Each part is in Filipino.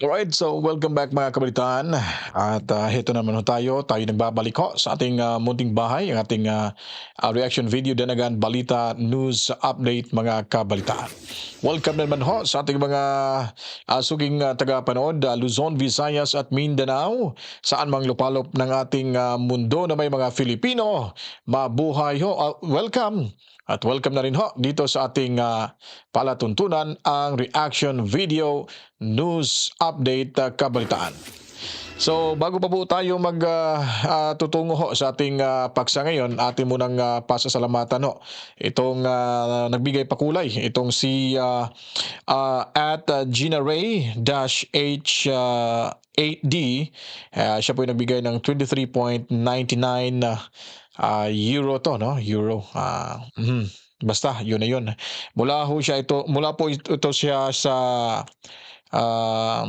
Alright, so welcome back mga kabalitaan. At heto naman ho tayo nagbabalik ho sa ating munting bahay, ang ating reaction video din agad balita news update mga kabalitaan. Welcome naman ho sa ating mga suging tagapanood, Luzon, Visayas at Mindanao, saan mang lupalop ng ating mundo na may mga Filipino. Mabuhay ho. Welcome! At welcome na rin ho dito sa ating palatuntunan ang reaction video news update kabalitaan. So bago pa po tayo tutungo ho sa ating paksa ngayon, atin munang pasasalamatan ho itong nagbigay pakulay, itong si at Gina Ray dash H 8D. Siya po yung nagbigay ng 23.99 euro to, no? Euro. Basta yun na yun. Mula po ito siya sa ah,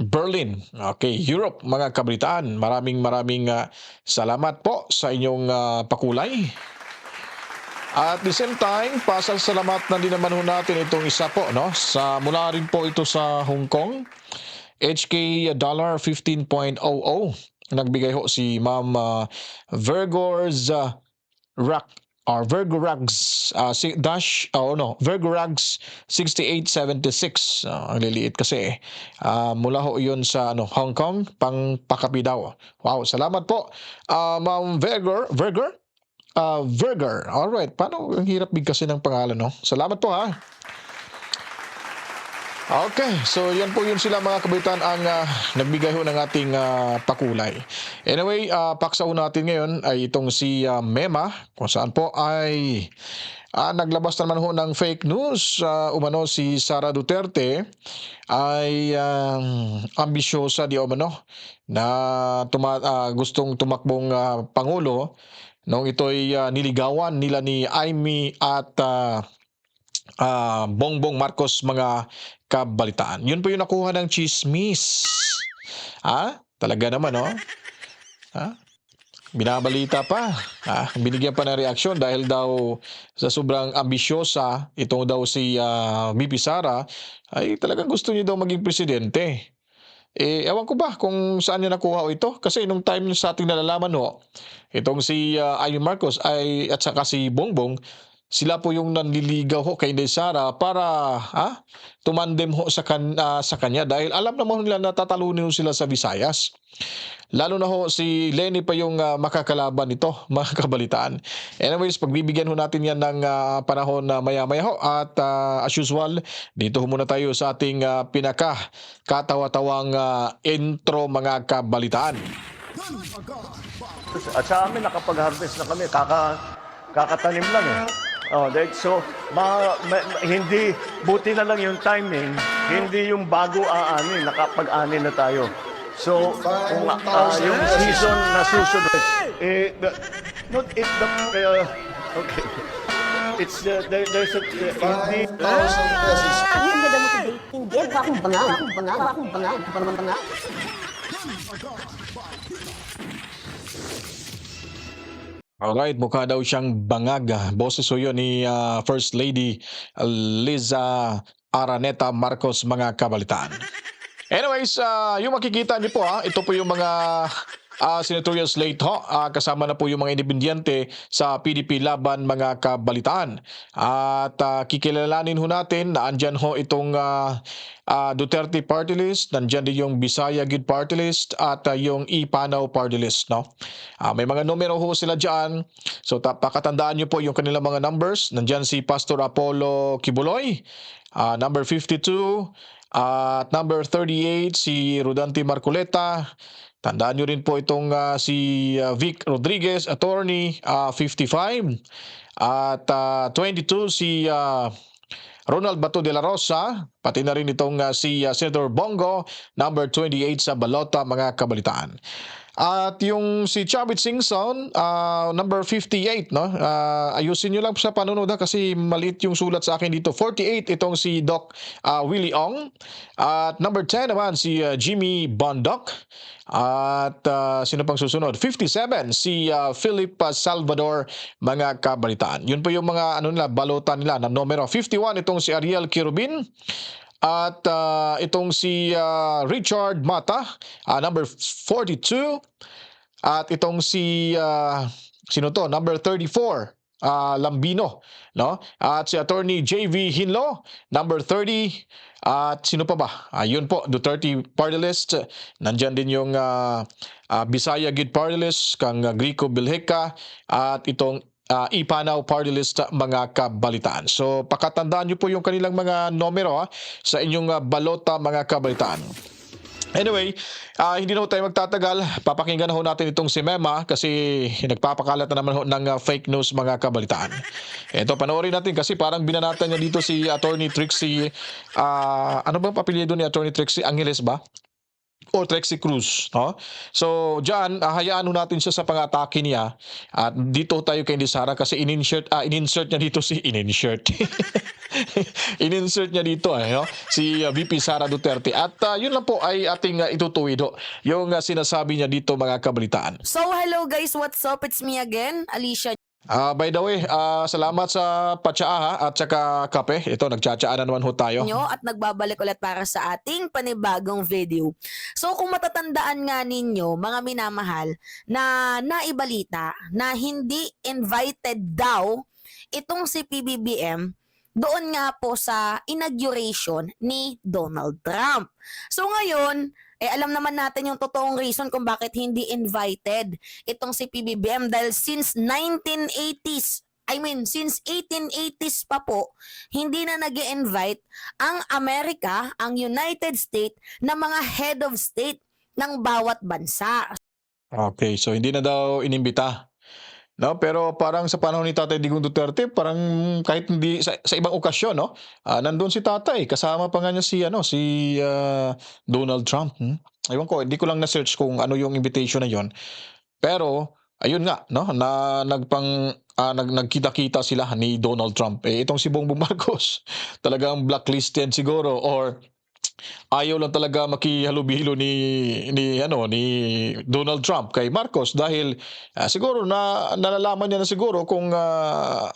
Berlin. Okay, Europe mga kabalitaan. Maraming maraming salamat po sa inyong pakulay. At the same time, pasasalamat na din naman ho natin itong isa po, no? Mula rin po ito sa Hong Kong, HK dollar 15.00. Nagbigay ho si Ma'am Vergors Rock or Vergorags Vergorags 6876. Ang liliit kasi mula ho 'yun sa Hong Kong, pang pakapi daw. Wow, salamat po. Ma'am Verger. Alright, paano ang hirap bigkasin ng pangalan, no? Salamat po ha. Okay, so yan po yun sila mga kabaitan ang nagbigay ho ng ating pakulay. Anyway, paksa ho natin ngayon ay itong si Mema, kung saan po ay naglabas naman ho ng fake news. Umano si Sara Duterte ay ambisyosa di umano na gustong tumakbong pangulo nung ito'y niligawan nila ni Amy at Bongbong Marcos mga kabalitaan. Yun po yung nakuha ng chismis. Talaga naman, no? Ha? Binabalita pa. Binigyan pa ng reaksyon dahil daw sa sobrang ambisyosa, itong daw si VP Sara, ay talagang gusto niya daw maging presidente. Ewan ko ba kung saan niya nakuha ito. Kasi nung time sa ating nalalaman ho, itong si Amy Marcos at saka si Bongbong, sila po yung nanliligaw ho kay Inday Sara para tumandem ho sa kanya dahil alam naman nila na tatalunin ho sila sa Visayas. Lalo na ho si Lenny pa yung makakalaban nito, mga kabalitaan. Anyways, pagbibigyan ho natin yan ng panahon na maya-maya ho at as usual, dito ho muna tayo sa ating katawa-tawang intro mga kabalitaan. At sa amin, nakapag-harvest na kami. Kakatanim lang eh. Hindi, buti na lang yung timing, hindi yung bago aanin, nakapag-anin na tayo. So, kung yung season na susunod, okay. There's a, hindi, Ang ganda mo today. Hindi, akong bangaw. Alright, mukha daw siyang bangag. Boses ho yun ni First Lady Liza Araneta Marcos mga kabalitaan. Anyways, yung makikita niyo po ito po yung mga senatorial slate ho. Kasama na po yung mga independyente sa PDP laban mga kabalitaan. At kikilalanin ho natin na andyan ho itong Duterte party list, nandyan din yung Bisaya Gid party list at yung Ipanaw party list, no? May mga numero ho sila dyan. So pakatandaan niyo po yung kanilang mga numbers. Nandyan si Pastor Apollo Kibuloy, number 52. At number 38, si Rodante Marcoleta. Tandaan nyo rin po itong si Vic Rodriguez, attorney, 55. At 22, si Ronald Bato de la Rosa. Pati na rin itong si Senator Bongo, number 28 sa balota mga kabalitaan. At yung si Chavit Singson, number 58, no? Ayusin nyo lang sa panunod kasi maliit yung sulat sa akin dito. 48 itong si Doc Willie Ong. At number 10 naman si Jimmy Bondoc. At sino pang susunod? 57 si Philip Salvador mga kabalitaan. Yun po yung mga balota nila na numero. 51 itong si Ariel Kirubin. At itong si Richard Mata, number 42. At itong si sino to? Number 34, Lambino, no? At si Attorney JV Hinlo, number 30. At sino pa ba? Ayun po, Duterte Party List. Nandyan din yung Bisaya Gid Party List, kang Grico Bilheca, at itong Ipanaw Party List, mga kabalitaan. So pakatandaan nyo po yung kanilang mga numero sa inyong balota, mga kabalitaan. Anyway, hindi na ho tayo magtatagal. Papakinggan na ho natin itong si Mema kasi nagpapakalat na naman ho ng fake news, mga kabalitaan. Ito, panoorin natin kasi parang binanatan niya dito si Attorney Trixie. Ano bang papilyedo ni Attorney Trixie? Angeles ba? O Trixie Cruz, no? So, diyan hayaan ho natin siya sa pangatake niya. At dito tayo kay Sara kasi ininsert niya dito si ininsert. Ininsert niya dito no? Si VP Sara Duterte. At yun lang po ay ating itutuwid ho, yung sinasabi niya dito, mga kabalitaan. So hello guys, what's up? It's me again, Alicia. By the way, salamat sa patsaa at saka kape. Ito, nagtsatsaa na naman ho tayo. Nyo at nagbabalik ulit para sa ating panibagong video. So kung matatandaan nga ninyo, mga minamahal, na naibalita na hindi invited daw itong si PBBM doon nga po sa inauguration ni Donald Trump. So ngayon, alam naman natin yung totoong reason kung bakit hindi invited itong si PBBM dahil since 1980s, since 1880s pa po, hindi na nag-invite ang Amerika, ang United States, na mga head of state ng bawat bansa. Okay, so hindi na daw inimbita. No, pero parang sa panahon ni Tatay Digong Duterte, parang kahit hindi sa ibang okasyon, no, nandun si Tatay, kasama pa nga niya si Donald Trump. Ewan ko, hindi ko lang na-search kung ano yung invitation na yon. Pero ayun nga, no, na nagkita-kita sila ni Donald Trump. Itong si Bongbong Marcos, talagang blacklisted siguro, or ayaw lang talaga makihalubilo ni Donald Trump kay Marcos dahil siguro nalalaman niya na siguro kung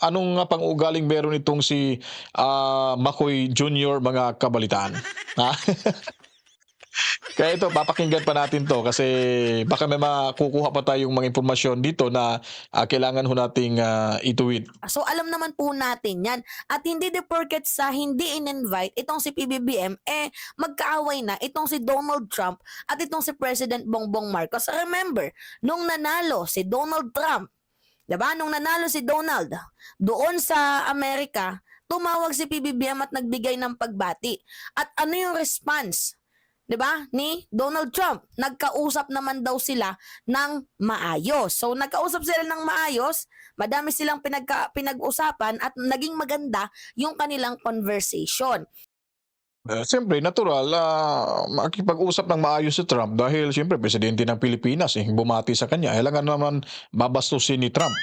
anong pang-ugaling meron itong si Makoy Jr., mga kabalitaan. Kaya ito, papakinggan pa natin to kasi baka may makukuha pa tayong mga impormasyon dito na kailangan ho nating ituwid. So alam naman po natin yan. At hindi de porket sa hindi in-invite itong si PBBM, magkaaway na itong si Donald Trump at itong si President Bongbong Marcos. Remember, nung nanalo si Donald Trump, diba? Nung nanalo si Donald doon sa Amerika, tumawag si PBBM at nagbigay ng pagbati. At ano yung response? 'Di ba? Ni Donald Trump. Nagkausap naman daw sila ng maayos. So nagkausap sila ng maayos, madami silang pinag-usapan at naging maganda yung kanilang conversation. Siyempre, natural, makikipag-usap ng maayos si Trump dahil siyempre presidente ng Pilipinas, bumati sa kanya. Kailangan naman babastusin ni Trump.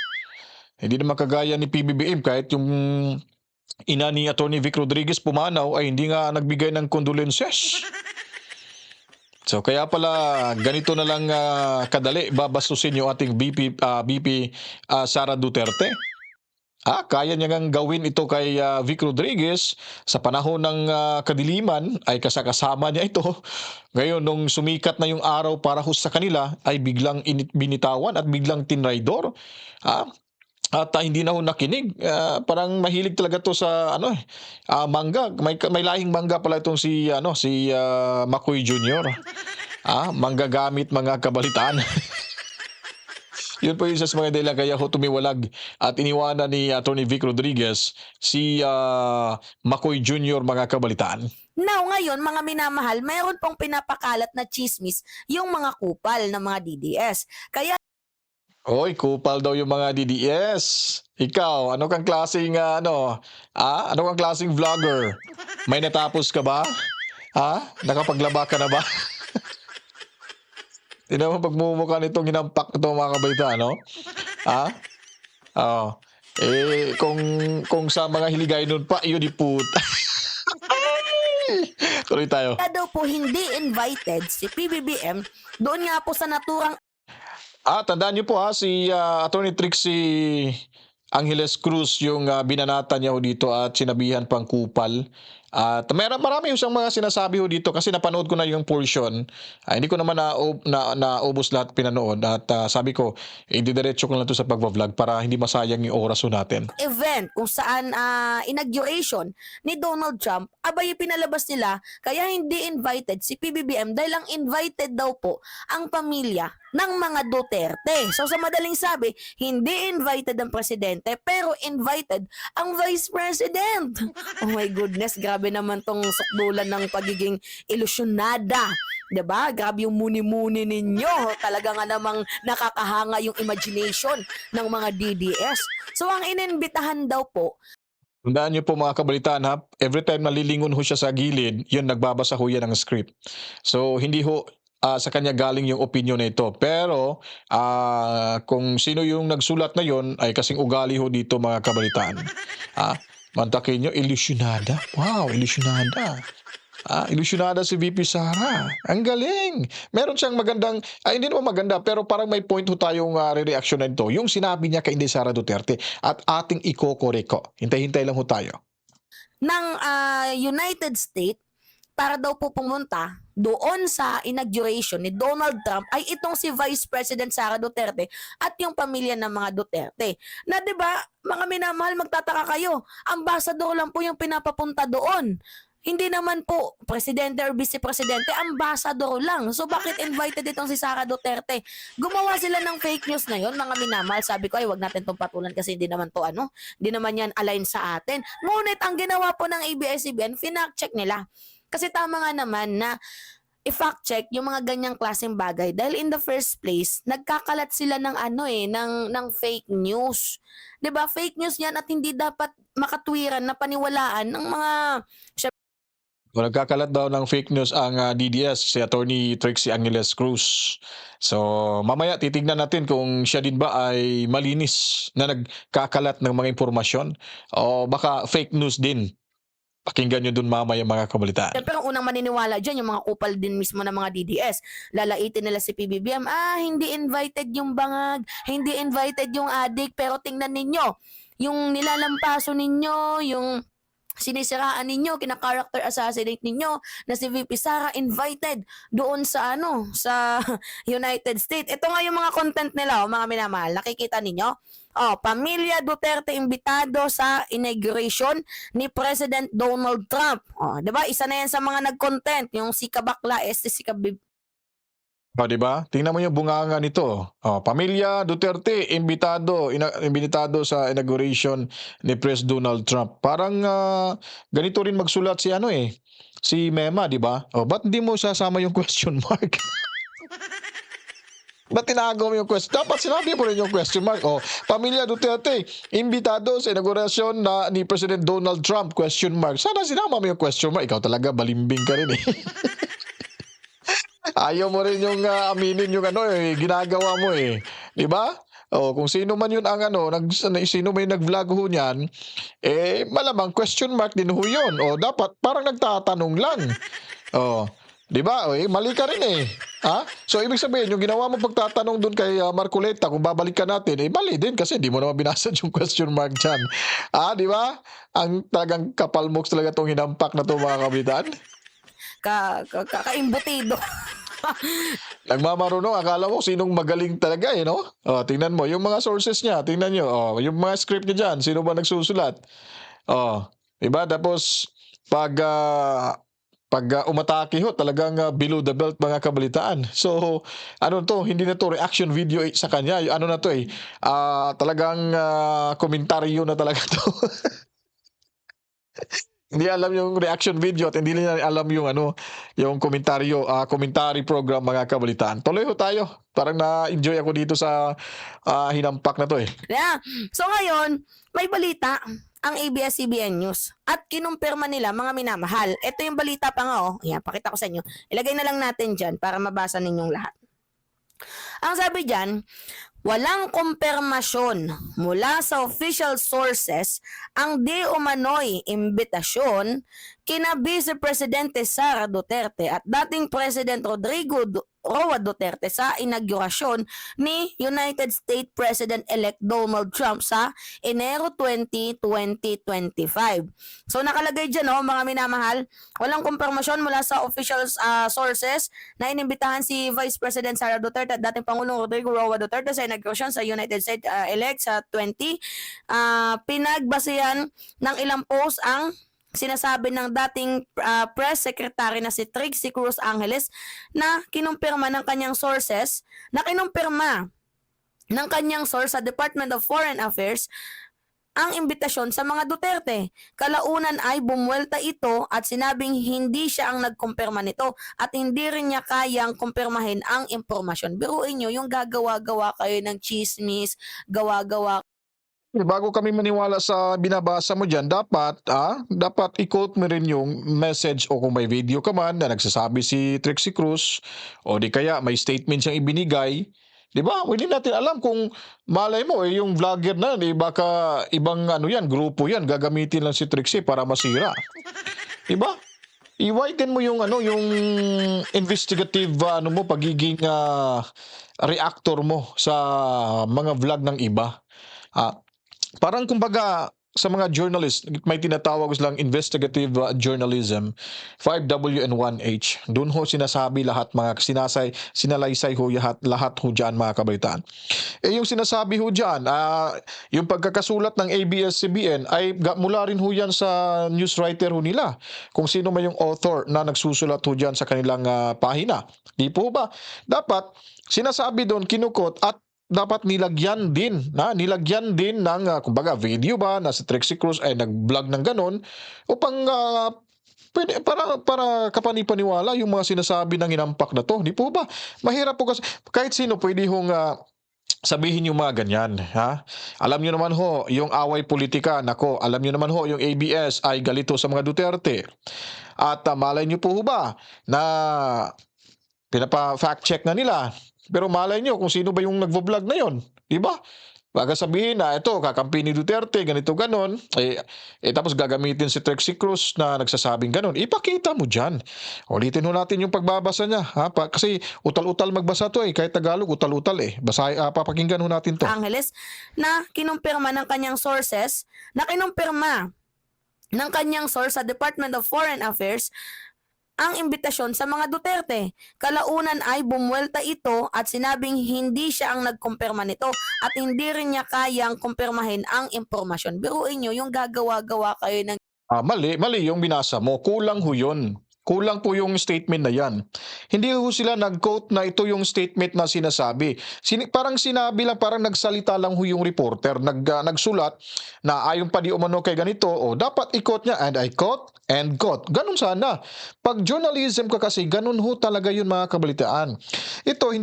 Hindi naman kagaya ni PBBM, kahit yung ina ni Attorney Vic Rodriguez pumanaw ay hindi nga nagbigay ng condolences. So kaya pala ganito na lang kadali babastusin yung ating BP Sara Duterte. Kaya niya ngang gawin ito kay Vic Rodriguez sa panahon ng kadiliman ay kasama niya ito. Ngayon nung sumikat na yung araw para sa kanila ay biglang binitawan at biglang tinraidor. At hindi na ho nakinig. Parang mahilig talaga to sa mangga. May lahing mangga pala itong si Makoy Jr. Manggagamit, mga kabalitaan. Yun po yung isa sa mga dahilan kaya ho tumiwalag at iniwanan ni Attorney Vic Rodriguez si Makoy Jr., mga kabalitaan. Now, ngayon, mga minamahal, mayroon pong pinapakalat na chismis yung mga kupal ng mga DDS. Kaya Oy, kupal daw yung mga DDS. Ikaw, ano kang klaseng ano kang klaseng vlogger? May natapos ka ba? Nakapaglaba ka na ba? Tingnan mo pagmumukha nitong hinampak ito, mga kabaitaan, no? Oo. Kung sa mga hiligay nun pa, yun iput. Tuloy tayo. kaya daw po hindi invited si PBBM doon nga po sa naturang Tandaan niyo po si Attorney Trixie Angeles Cruz yung binanatan niya ho dito at sinabihan pang kupal. At marami yung mga sinasabi ho dito kasi napanood ko na yung portion. Hindi ko naman naubos lahat pinanood at sabi ko, ididiretso ko lang to sa pagbablog para hindi masayang yung oras ho natin. Event kung saan inauguration ni Donald Trump, abay pinalabas nila kaya hindi invited si PBBM dahil ang invited daw po ang pamilya ng mga Duterte. So sa madaling sabi, hindi invited ang presidente pero invited ang vice president. Oh my goodness, grabe naman tong sukdulan ng pagiging ilusyonada. 'Di ba? Grabe yung muni-muni ninyo. Talaga nga namang nakakahanga yung imagination ng mga DDS. So ang inimbitahan daw po, Tandaan niyo po mga kabalitaan ha, every time nalilingon ho siya sa gilid, yun nagbabasa ho yan ng script. So hindi ho sa kanya galing yung opinion na ito. Pero kung sino yung nagsulat na yun ay kasing ugali ho dito mga kabalitaan. Mantakin nyo, ilusyonada. Wow, ilusyonada. Ilusyonada si VP Sara. Ang galing. Meron siyang magandang, hindi naman maganda, pero parang may point ho tayong re-reaction na ito. Yung sinabi niya kay Inday Sara Duterte at ating iko-koreko. Hintay-hintay lang ho tayo. ng United States para daw po pumunta doon sa inauguration ni Donald Trump ay itong si Vice President Sara Duterte at yung pamilya ng mga Duterte. Na 'di ba, mga minamahal, magtataka kayo, ambassador lang po yung pinapapunta doon. Hindi naman po presidente or vice presidente, ambassador lang. So bakit invited itong si Sara Duterte? Gumawa sila ng fake news na yon, mga minamahal. Sabi ko ay wag natin tong patulan kasi hindi naman to hindi naman yan align sa atin. Ngunit ang ginawa po ng ABS-CBN, finact check nila. Kasi tama nga naman na i-fact check yung mga ganyang klaseng bagay dahil in the first place nagkakalat sila ng ng fake news. 'Di ba? Fake news 'yan at hindi dapat makatwiran na paniwalaan ng mga Nagkakalat daw ng fake news ang DDS, si Attorney Trixie Angeles Cruz. So, mamaya titignan natin kung siya din ba ay malinis na nagkakalat ng mga impormasyon o baka fake news din. Pakinggan nyo dun mamaya mga kabalitaan. Siyempre, ang unang maniniwala dyan, yung mga kupal din mismo ng mga DDS. Lalaitin nila si PBBM, hindi invited yung bangag, hindi invited yung adik, pero tingnan ninyo, yung nilalampaso ninyo, yung sinisiraan ninyo, kina-character assassinate ninyo na si VP Sara invited doon sa sa United States. Ito nga yung mga content nila, mga minamahal. Nakikita ninyo? Pamilya Duterte imbitado sa inauguration ni President Donald Trump. 'Di ba? Isa na yan sa mga nag-content, yung si Kabakla, si Di ba? Tingnan mo yung bunganga nito. Pamilya Duterte imbitado sa inauguration ni Pres Donald Trump. Parang ganito rin magsulat si Mema, di ba? Ba't hindi mo sasama yung question mark? Ba't tinago mo yung question? Dapat sinabi mo rin yung question mark. Pamilya Duterte imbitado sa inauguration ni President Donald Trump, question mark. Sana sinama mo yung question mark. Ikaw talaga balimbing ka rin eh. Ayaw mo rin yung aminin yung ginagawa mo eh. 'Di ba? Kung sino man yun ang sino may nag-vlog ho niyan, malamang question mark din ho yun. Dapat parang nagtatanong lang. 'Di ba? Mali ka rin eh. So ibig sabihin, yung ginawa mo pagtatanong doon kay Marcoleta kung babalikan natin, mali din kasi hindi mo naman binasa yung question mark diyan. 'Di ba? Ang talagang kapalmoks talaga tong hinampak na to mga kabitan. kaimbutido. Nagmamarunong, akala mo sinong magaling talaga no? Tingnan mo, yung mga sources niya, tingnan nyo, yung mga script niya dyan, sino ba nagsusulat? Diba? Tapos, pag umatake ho, talagang below the belt mga kabalitaan. So, hindi na to reaction video sa kanya. Na to talagang komentaryo na talaga to. Hindi alam yung reaction video at hindi nila alam yung yung commentary program mga kabalitaan. Tuloy ho tayo. Parang na-enjoy ako dito sa hinampak na to eh. Yeah. So ngayon, may balita ang ABS-CBN News at kinumpirma nila, mga minamahal. Ito yung balita pa nga Ayan, pakita ko sa inyo. Ilagay na lang natin dyan para mabasa ninyong lahat. Ang sabi dyan, walang kumpirmasyon mula sa official sources ang di umano'y imbitasyon kina Vice Presidente Sara Duterte at dating President Rodrigo Roa Duterte sa inaugurasyon ni United States President-elect Donald Trump sa Enero 20, 2025. So nakalagay dyan mga minamahal, walang kumpirmasyon mula sa official sources na inimbitahan si Vice President Sara Duterte at dating Pangulong Rodrigo Roa Duterte sa inaugurasyon sa United States elect sa 20. Pinagbasehan ng ilang post ang sinasabi ng dating press secretary na si Trixie Cruz Angeles na kinumpirma ng kanyang sources, sa Department of Foreign Affairs ang imbitasyon sa mga Duterte. Kalaunan ay bumuwelta ito at sinabing hindi siya ang nagkumpirma nito at hindi rin niya kayang kumpirmahin ang impormasyon. Biruin nyo, yung gagawa-gawa kayo ng chismis, gawa-gawa. Bago kami maniwala sa binabasa mo diyan, dapat i-quote mo rin yung message o kung may video ka man na nagsasabi si Trixie Cruz o di kaya may statement siyang ibinigay. Di ba? Hindi natin alam kung malay mo yung vlogger na, baka ibang grupo yan, gagamitin lang si Trixie para masira. Di ba? I-widen mo yung yung investigative pagiging reactor mo sa mga vlog ng iba. Parang kumbaga sa mga journalist, may tinatawag silang investigative journalism, 5W and 1H. Doon ho sinasabi lahat mga sinalaysay ho lahat ho dyan mga kabaitaan. Yung sinasabi ho dyan, yung pagkakasulat ng ABS-CBN ay mula rin ho yan sa newswriter ho nila. Kung sino man yung author na nagsusulat ho dyan sa kanilang pahina. Di po ba? Dapat sinasabi doon, kinukot at dapat nilagyan din ng kumbaga video ba na si Trixie Cruz ay nag-vlog ng ganon upang para kapanipaniwala yung mga sinasabi ng inampak na to. Di po ba? Mahirap po kasi kahit sino pwede hong sabihin yung mga ganyan, ha? Alam niyo naman ho, yung away politika, alam niyo naman ho, yung ABS ay galito sa mga Duterte. At malay niyo po ba na pinapa-fact check na nila. Pero malay nyo kung sino ba yung nagvo-vlog na yon, di ba? Baga sabihin na ito, kakampi ni Duterte, ganito ganon, tapos gagamitin si Trixie Cruz na nagsasabing ganon. Ipakita mo dyan. Ulitin ho natin yung pagbabasa niya. Kasi utal-utal magbasa to kahit Tagalog, utal-utal papakinggan ho natin to. Angeles na kinumpirma ng kanyang sources, sa Department of Foreign Affairs ang imbitasyon sa mga Duterte. Kalaunan ay bumuwelta ito at sinabing hindi siya ang nagkumpirma nito at hindi rin niya kayang kumpirmahin ang impormasyon. Biruin nyo, yung gagawa-gawa kayo ng Mali yung binasa mo. Kulang ho yun. Kulang po yung statement na yan. Hindi ho sila nag-quote na ito yung statement na sinasabi. Parang sinabi lang, parang nagsalita lang ho yung reporter. Nagsulat na ayon pa di umano kay ganito, dapat i-quote niya, and I quote, and quote. Ganun sana. Pag journalism ka kasi, ganun ho talaga yun mga kabalitaan. Ito,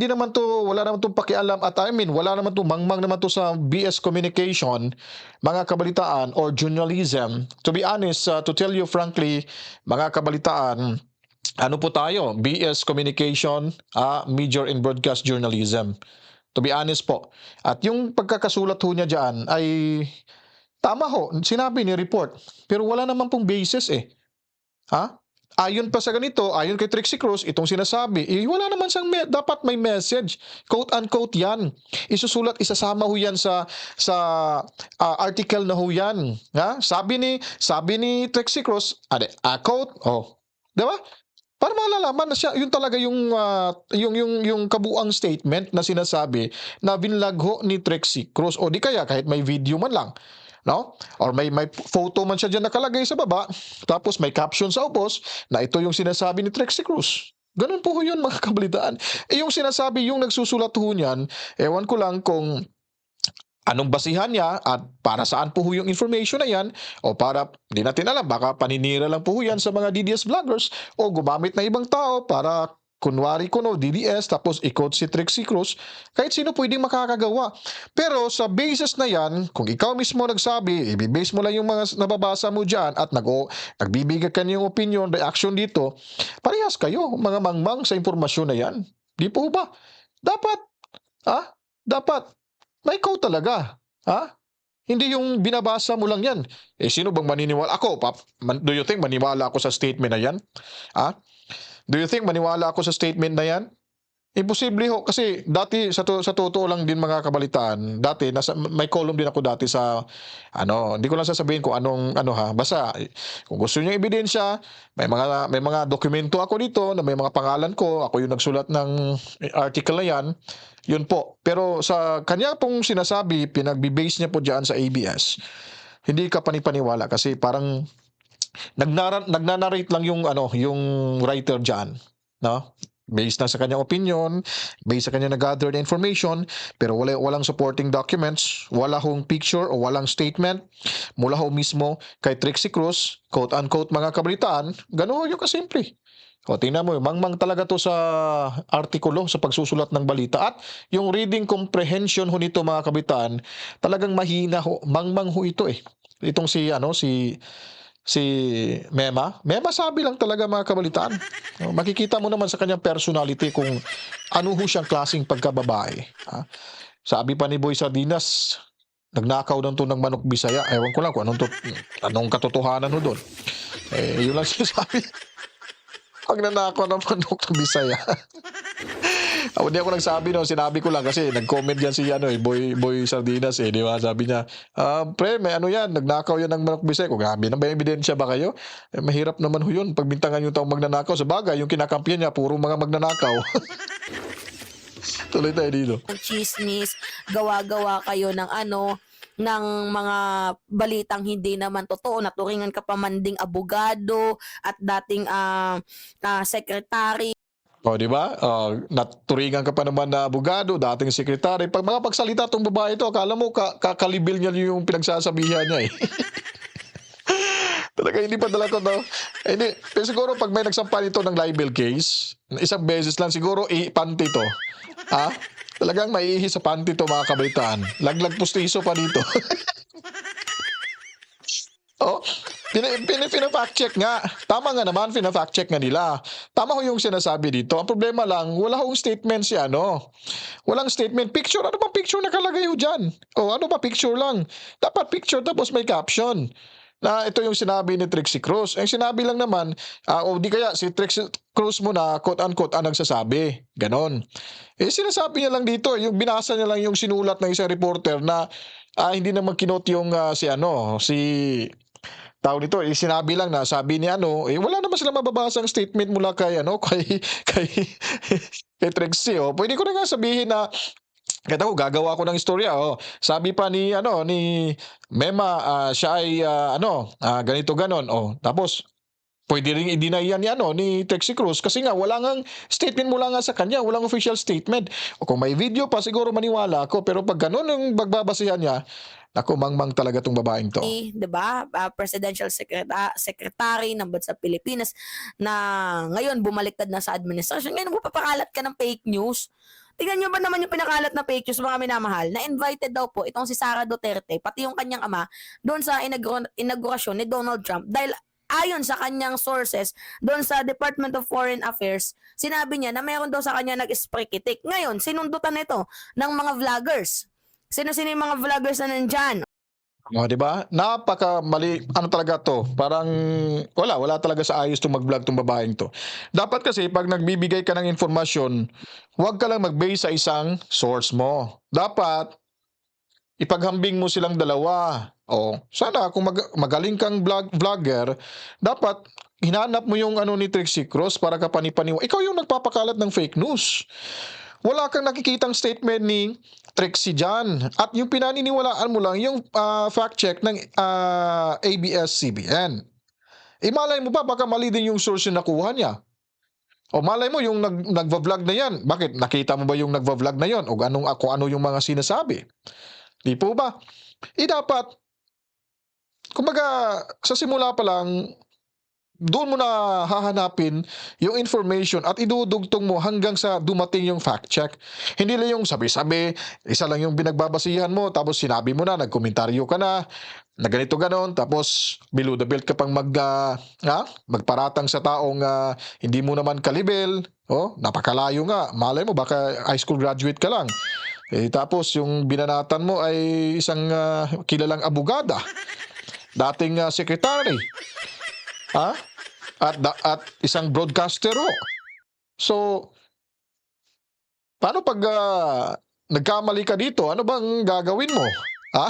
wala naman to pakialam at wala naman to, mangmang naman to sa BS Communication, mga kabalitaan, or journalism. To be honest, to tell you frankly, mga kabalitaan, ano po tayo? BS Communication, Major in Broadcast Journalism. To be honest po. At yung pagkakasulat ho niya dyan ay tama ho, sinabi ni report. Pero wala naman pong basis Ayon pa sa ganito, ayon kay Trixie Cruz, itong sinasabi, wala naman siyang dapat may message. Quote-unquote yan. Isasama ho yan sa article na ho yan. Sabi ni Trixie Cruz, quote, diba? Para malalaman na siya, yun talaga yung kabuang statement na sinasabi na binlagho ni Trixie Cruz. O di kaya kahit may video man lang. No? Or may photo man siya dyan nakalagay sa baba, tapos may caption sa upos na ito yung sinasabi ni Trixie Cruz. Ganun po yun mga kabalitaan. Yung sinasabi, yung nagsusulat ho niyan, ewan ko lang kung anong basihan niya at para saan po yung information na yan, o para, hindi natin alam, baka paninira lang po yan sa mga DDS vloggers o gumamit na ibang tao para kunwari DDS, tapos i-quote si Trixie Cruz, kahit sino pwedeng makakagawa. Pero sa basis na yan, kung ikaw mismo nagsabi, i-base mo lang yung mga nababasa mo dyan at nagbibigay ka niyong opinion, reaction dito, parehas kayo, mga mangmang sa impormasyon na yan. Di po ba? Dapat, may quote talaga. Hindi yung binabasa mo lang yan. Eh, sino bang maniniwala? Ako, do you think maniwala ako sa statement na yan? Ah? Do you think maniwala ako sa statement na yan? Imposible ho kasi dati sa totoo lang din mga kabalitaan, dati may column din ako dati sa ano, hindi ko lang sasabihin kung anong ano ha, basta kung gusto niyo ebidensya, may mga dokumento ako dito na may mga pangalan ko, ako yung nagsulat ng article na yan, yun po. Pero sa kanya pong sinasabi, pinagbe-base niya po diyan sa ABS. Hindi ka panipaniwala kasi parang nagnanarrate lang yung ano, yung writer diyan, no? Based na sa kanyang opinion, based sa kanyang nag-gather na information, pero walang supporting documents, wala hong picture o walang statement mula ho mismo kay Trixie Cruz, quote-unquote mga kabalitaan, gano'n yung kasimple. O tingnan mo, mangmang talaga to sa artikulo, sa pagsusulat ng balita. At yung reading comprehension ho nito mga kabitan, talagang mahina ho, mangmang ho ito eh. Itong si Mema sabi lang talaga mga kabalitaan. Makikita mo naman sa kanyang personality kung ano ho siyang klaseng pagkababae. Sabi pa ni Boy Sardinas, nagnakaw ng to ng manok Bisaya. Ewan ko lang kung anong katotohanan ho doon. Yun lang siya sabi. Pag nanakaw ng manok ng Bisaya. Hindi ako nagsabi no, sinabi ko lang kasi nag-comment yan si Boy Sardinas di ba? Sabi niya, pre, may ano yan, nagnakaw yan ng manok Bisaya. Kung gabi na, may ebidensya ba kayo? Mahirap naman ho yun, pagbintangan yung taong magnanakaw. Sa bagay, yung kinakampiyan niya, puro mga magnanakaw. Tuloy tayo dito. Ng chismis, gawa-gawa kayo ng ng mga balitang hindi naman totoo, naturingan ka pa man ding abogado at dating secretary. Di ba? Naturingan ka pa naman na abogado, dating sekretary. Pag mga pagsalita tong babae ito, akala mo kakalibil niya yung pinagsasabihan niya eh. Talaga hindi pa dala ko no. Hindi, pero siguro pag may nagsampa nito ng libel case, isang beses lang siguro ipanti to. Talagang maiihi sa panty to mga kabaitaan. Laglag pustiso pa dito. Pina-fact check nga. Tama nga naman, pina-fact check nga nila. Tama ho yung sinasabi dito. Ang problema lang, wala hong statement si Walang statement. Picture, ano ba picture nakalagay ho dyan? Ano ba picture lang? Dapat picture tapos may caption. Na ito yung sinabi ni Trixie Cruz. Ang sinabi lang naman, di kaya si Trixie Cruz mo na quote-unquote ang nagsasabi. Ganon. Sinasabi niya lang dito, yung binasa niya lang yung sinulat ng isang reporter na hindi naman kinot yung si tao nito, sinabi lang na sabi ni wala naman sila mababasang statement mula kay kay Trixie. Pwede ko na nga sabihin na kaya ako, gagawa ko ng istorya. Sabi pa ni Mema, siya ay ganito ganon. Tapos pwede ring i-deny yan ni Trixie Cruz kasi nga wala ngang statement mula nga sa kanya, walang official statement. O kung may video pa siguro maniwala ako, pero pag ganon yung magbabasihan niya, ako mangmang talaga tong babaeng to. 'Di ba? Presidential secretary ng bansa Pilipinas na ngayon bumaliktad na sa administrasyon. Ngayon magpapakalat ka ng fake news. Tingnan nyo ba naman yung pinakalat na fake news mga minamahal na invited daw po itong si Sara Duterte pati yung kanyang ama doon sa inaugurasyon ni Donald Trump dahil ayon sa kanyang sources doon sa Department of Foreign Affairs, sinabi niya na mayroon daw sa kanya nag-sprekitik. Ngayon, sinundutan nito ng mga vloggers. Sino-sino yung mga vloggers na nandyan? Di ba? Napakamali, talaga to. Parang wala talaga sa ayos tong mag-vlog tong babaeng to. Dapat kasi pag nagbibigay ka ng informasyon, huwag ka lang mag-base sa isang source mo. Dapat ipaghambing mo silang dalawa. Sana kung magaling kang vlogger, dapat hinanap mo yung ni Trixie Cruz para ka panipaniwa. Ikaw yung nagpapakalat ng fake news. Wala kang nakikitang statement ni Trixie dyan. At yung pinaniniwalaan mo lang, yung fact check ng ABS-CBN. Malay mo ba, baka mali din yung source yung nakuha niya. Malay mo yung nagva-vlog na yan. Bakit? Nakita mo ba yung nagva-vlog na yon? O ano yung mga sinasabi? Di po ba? Dapat, kumbaga, sa simula pa lang, doon mo na hahanapin yung information at idudugtong mo hanggang sa dumating yung fact check. Hindi lang yung sabi-sabi, isa lang yung binagbabasihan mo, tapos sinabi mo na, nagkomentaryo ka na ganito ganon, tapos below the belt ka pang magparatang sa taong hindi mo naman kalibel. Napakalayo nga. Malay mo, baka high school graduate ka lang. Tapos yung binanatan mo ay isang kilalang abogada, dating secretary, ha? At isang broadcaster ho. So, paano pag nagkamali ka dito? Ano bang gagawin mo? Ha?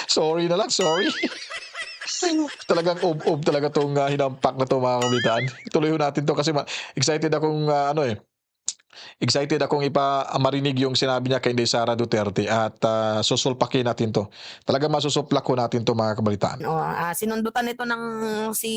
Sorry na lang, sorry. Talagang ob talaga 'tong hinampak na 'to, mga kabataan. Ituloy ho natin 'to kasi excited akong excited akong marinig yung sinabi niya kay Inday Sara Duterte at susulpakin natin 'to. Talagang masusuplak ko natin 'to, mga kabalitaan. Sinundutan ito ng si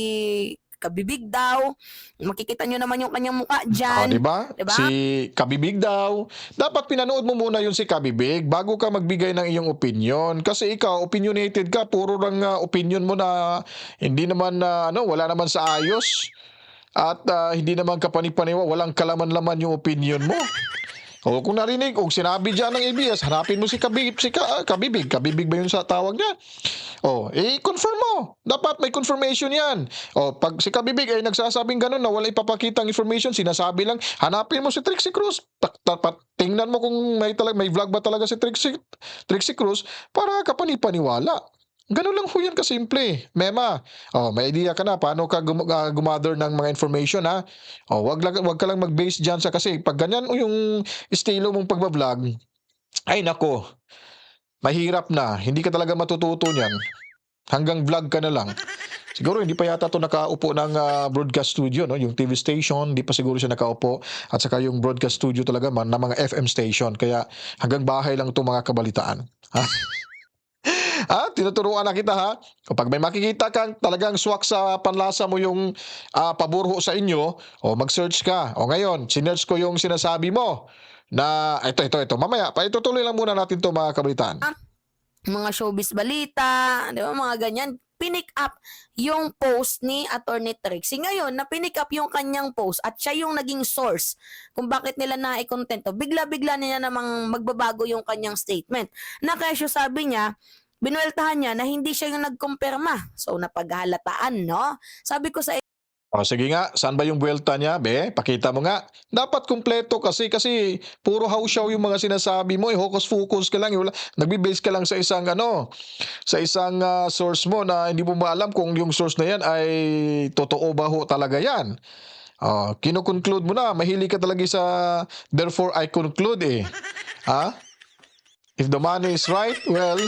Kabibig daw. Makikita nyo naman yung kanyang mukha Oh, dyan. 'di ba? Diba? Si Kabibig daw. Dapat pinanood mo muna yun si Kabibig bago ka magbigay ng iyong opinion. Kasi ikaw, opinionated ka, puro lang opinion mo na hindi naman wala naman sa ayos. At hindi naman kapani-paniwa, walang kalaman-laman yung opinion mo. O kung narinig, o sinabi dyan ng ABS, hanapin mo si Kabibig. Kabibig ba yun sa tawag niya? Confirm mo. Dapat may confirmation yan. Pag si Kabibig ay nagsasabing ganun na wala ipapakitang information, sinasabi lang, hanapin mo si Trixie Cruz. Tingnan mo kung may vlog ba talaga si Trixie Cruz para kapani-paniwala. Ganun lang ho yan kasimple. Mema, may idea ka na paano ka gumather ng mga information, ha? Wag ka lang mag-base dyan sa kasi pag ganyan yung estilo mong pagbablog, ay nako, mahirap na. Hindi ka talaga matututo niyan. Hanggang vlog ka na lang. Siguro hindi pa yata to nakaupo ng broadcast studio, no? Yung TV station, hindi pa siguro siya nakaupo. At saka yung broadcast studio talaga man ng mga FM station. Kaya hanggang bahay lang itong mga kabalitaan. Ha? Tinuturuan na kita, ha? Kapag may makikita kang talagang swak sa panlasa mo yung paburho sa inyo, mag-search ka. Ngayon, sinearch ko yung sinasabi mo na ito. Mamaya, itutuloy lang muna natin to, mga kabalitaan. Mga showbiz balita, di ba, mga ganyan. Pinick up yung post ni Attorney Trixie. Ngayon, na pinick up yung kanyang post at siya yung naging source kung bakit nila na-contento. Bigla-bigla niya namang magbabago yung kanyang statement. Na kaya siya sabi niya, binueltahan niya na hindi siya yung nagkumpirma. So, napaghalataan, no? Sabi ko sa Sige nga, saan ba yung buwelta niya, be? Pakita mo nga. Dapat kumpleto kasi puro hausyaw yung mga sinasabi mo, hocus-pocus ka lang, nagbe-base ka lang sa isang source mo na hindi mo maalam kung yung source na yan ay totoo ba ho talaga yan. Kino-conclude mo na, mahilig ka talaga sa therefore I conclude eh. If the money is right, well,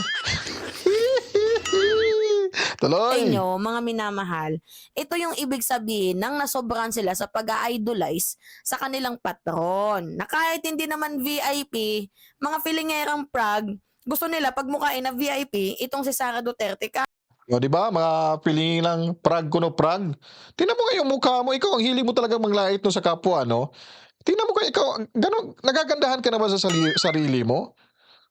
tuloy. inyo, mga minamahal, ito yung ibig sabihin ng nasobrahan sila sa pag-idolize sa kanilang patron. Na kahit hindi naman VIP, mga filingerang prag, gusto nila pagmukain na VIP, itong si Sara Duterte. Di ba? Mga piling ng prag kuno prag. Tingnan mo nga yung mukha mo. Ikaw, ang hilig mo talaga manglait no sa kapwa, no? Tingnan mo kayo, ikaw, ganun, nagagandahan ka na ba sa sarili mo?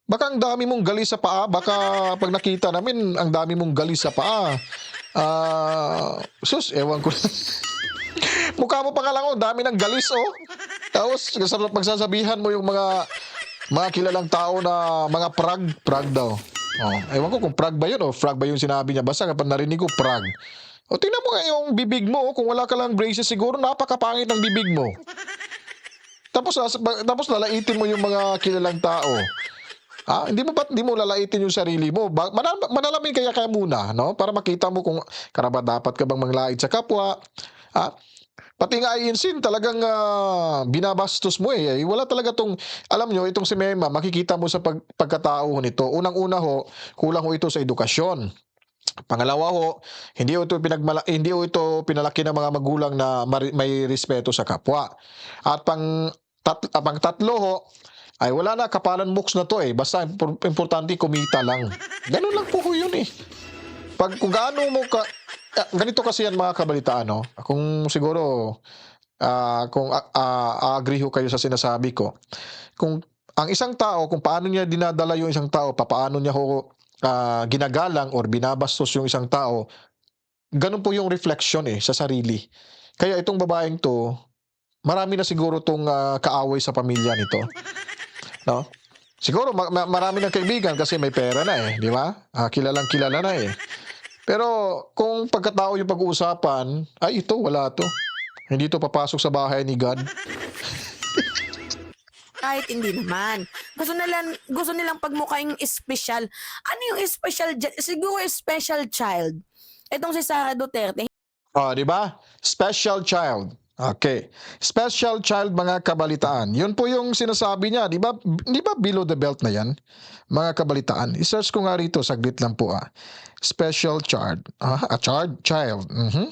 Baka ang dami mong galis sa paa. Baka pag nakita namin, ang dami mong galis sa paa. Ewan ko na. Mukha mo pa ka lang, dami ng galis, Tapos, magsasabihan mo yung mga kilalang tao na mga prag daw. Ewan ko kung prag ba yun o frag ba yung sinabi niya. Basta kapag narinig ko, prag. Tingnan mo nga yung bibig mo. Kung wala ka lang braces, siguro napakapangit ng bibig mo. Tapos lalaitin mo yung mga kilalang tao. Hindi mo lalaitin yung sarili mo? Manalamin kaya muna, no? Para makita mo kung karapat-dapat ka bang manglait sa kapwa. Pati nga ayinsin, talagang binabastos mo eh. Wala talaga alam nyo, itong si Mema, makikita mo sa pagkatao nito. Unang-una kulang ito sa edukasyon. Pangalawa hindi ito pinalaki ng mga magulang na may respeto sa kapwa. At pang-tatlo ay wala na, kapalan mooks na to eh. Basta importante kumita lang. Ganun lang po yun eh. Kung gaano mo ganito kasi yan, mga kabalitaan, no? Kung siguro kung agree ho kayo sa sinasabi ko. Kung ang isang tao, kung paano niya dinadala yung isang tao, paano niya ginagalang or binabastos yung isang tao, ganun po yung reflection sa sarili. Kaya itong babaeng to, marami na siguro tong kaaway sa pamilya nito. No? Siguro marami ng kaibigan kasi may pera na di ba? Kilalang kilala na Pero kung pagkatao yung pag-uusapan, ay ito, wala to. Hindi to papasok sa bahay ni God. kahit hindi naman. Gusto nilang pagmukhang special. Ano yung special dyan? Siguro special child. Itong si Sara Duterte, Di ba? Special child. Okay. Special child, mga kabalitaan. Yun po yung sinasabi niya, di ba? Di ba below the belt na yan? Mga kabalitaan. I-search ko nga rito, saglit lang po Special child. Child. Mhm.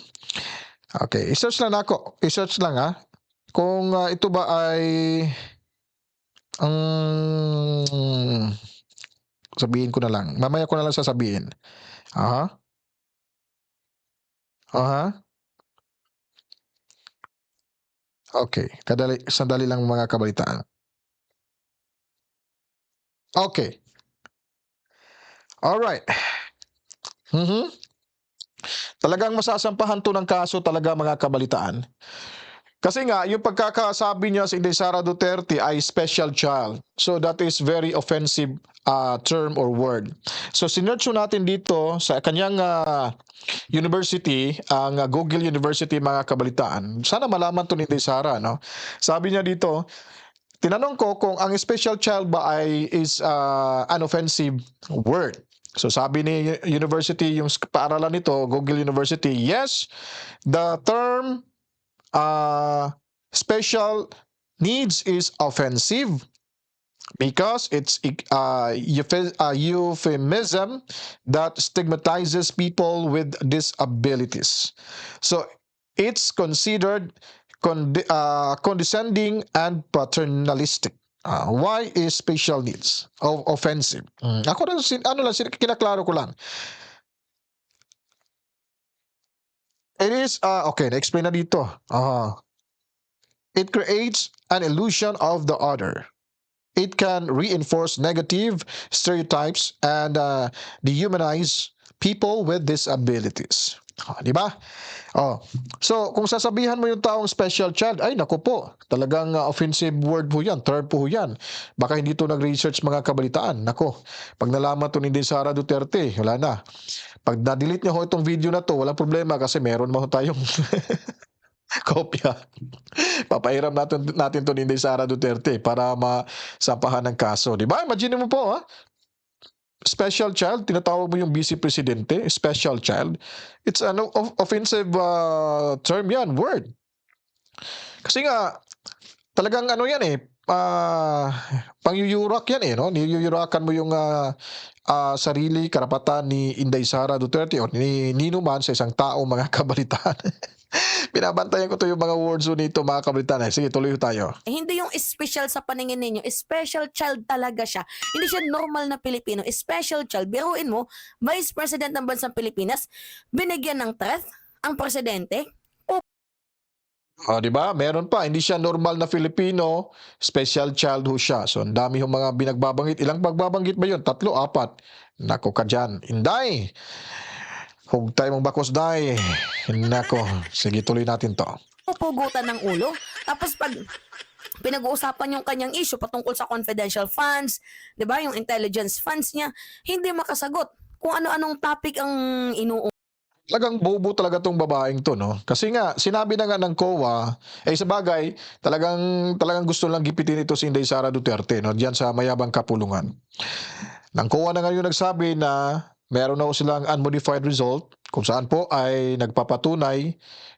Okay, i-search lang ako. I-search lang kung ito ba ay sabihin ko na lang. Mamaya ko na lang sasabihin. Aha. Aha. Okay, sandali lang mga kabalitaan. Okay. All right. Mhm. Talagang masasampahan to ng kaso talaga, mga kabalitaan. Kasi nga, yung pagkakasabi niya si Inday Sara Duterte ay special child. So that is very offensive term or word. So sinerch natin dito sa kanyang university, ang Google University, mga kabalitaan. Sana malaman to ni Inday Sara, no? Sabi niya dito, tinanong ko kung ang special child ba is an offensive word. So sabi ni university, yung paaralan nito, Google University, yes, the term special needs is offensive because it's euphemism that stigmatizes people with disabilities. So it's considered condescending and paternalistic. Why is special needs offensive? Ako lang, kinaklaro ko lang. It is, okay, na-explain na dito. It creates an illusion of the other. It can reinforce negative stereotypes and dehumanize people with disabilities. Di ba? So, kung sasabihan mo yung taong special child, ay naku po, talagang offensive word po yan, term po yan. Baka hindi to nag-research, mga kabalitaan. Naku, pag nalaman to ni Sara Duterte, wala na. Pag na-delete niyo ho itong video na to, walang problema kasi meron mo tayong kopya. Papairam natin to ni Sara Duterte para masampahan ng kaso. Di ba? Imagine mo po, special child, tinatawag mo yung vice presidente, special child. It's an offensive term yan, word. Kasi nga, talagang yan pangyuyurak yan no? Niyuyurakan mo yung sarili, karapatan ni Inday Sara Duterte o ni Nino man sa isang tao, mga kabalitaan. Binabantayan ko to yung mga words nito, mga kabalitaan. Sige, tuloy tayo. hindi yung special sa paningin ninyo, special child talaga siya. Hindi siya normal na Pilipino, special child. Biruin mo, Vice President ng bansang Pilipinas, binigyan ng threat ang presidente. Di ba? Meron pa, hindi siya normal na Filipino, special child ho siya. So, ang dami yung mga binagbabanggit. Ilang pagbabanggit ba yun? 3, 4. Nako ka dyan. Inday! Huwag tayo mong bakos, day. Nako. Sige, tuloy natin to. Pupugutan ng ulo. Tapos pag pinag-uusapan yung kanyang issue patungkol sa confidential funds, 'di ba? Yung intelligence funds niya, hindi makasagot kung ano-anong topic ang Talagang bobo talaga tong babaeng to, no? Kasi nga, sinabi na nga ng COA, sa bagay, talagang gusto lang gipitin ito si Inday Sara Duterte, no? Diyan sa mayabang kapulungan. Ng COA na ngayon nagsabi na meron na silang unmodified result kung saan po ay nagpapatunay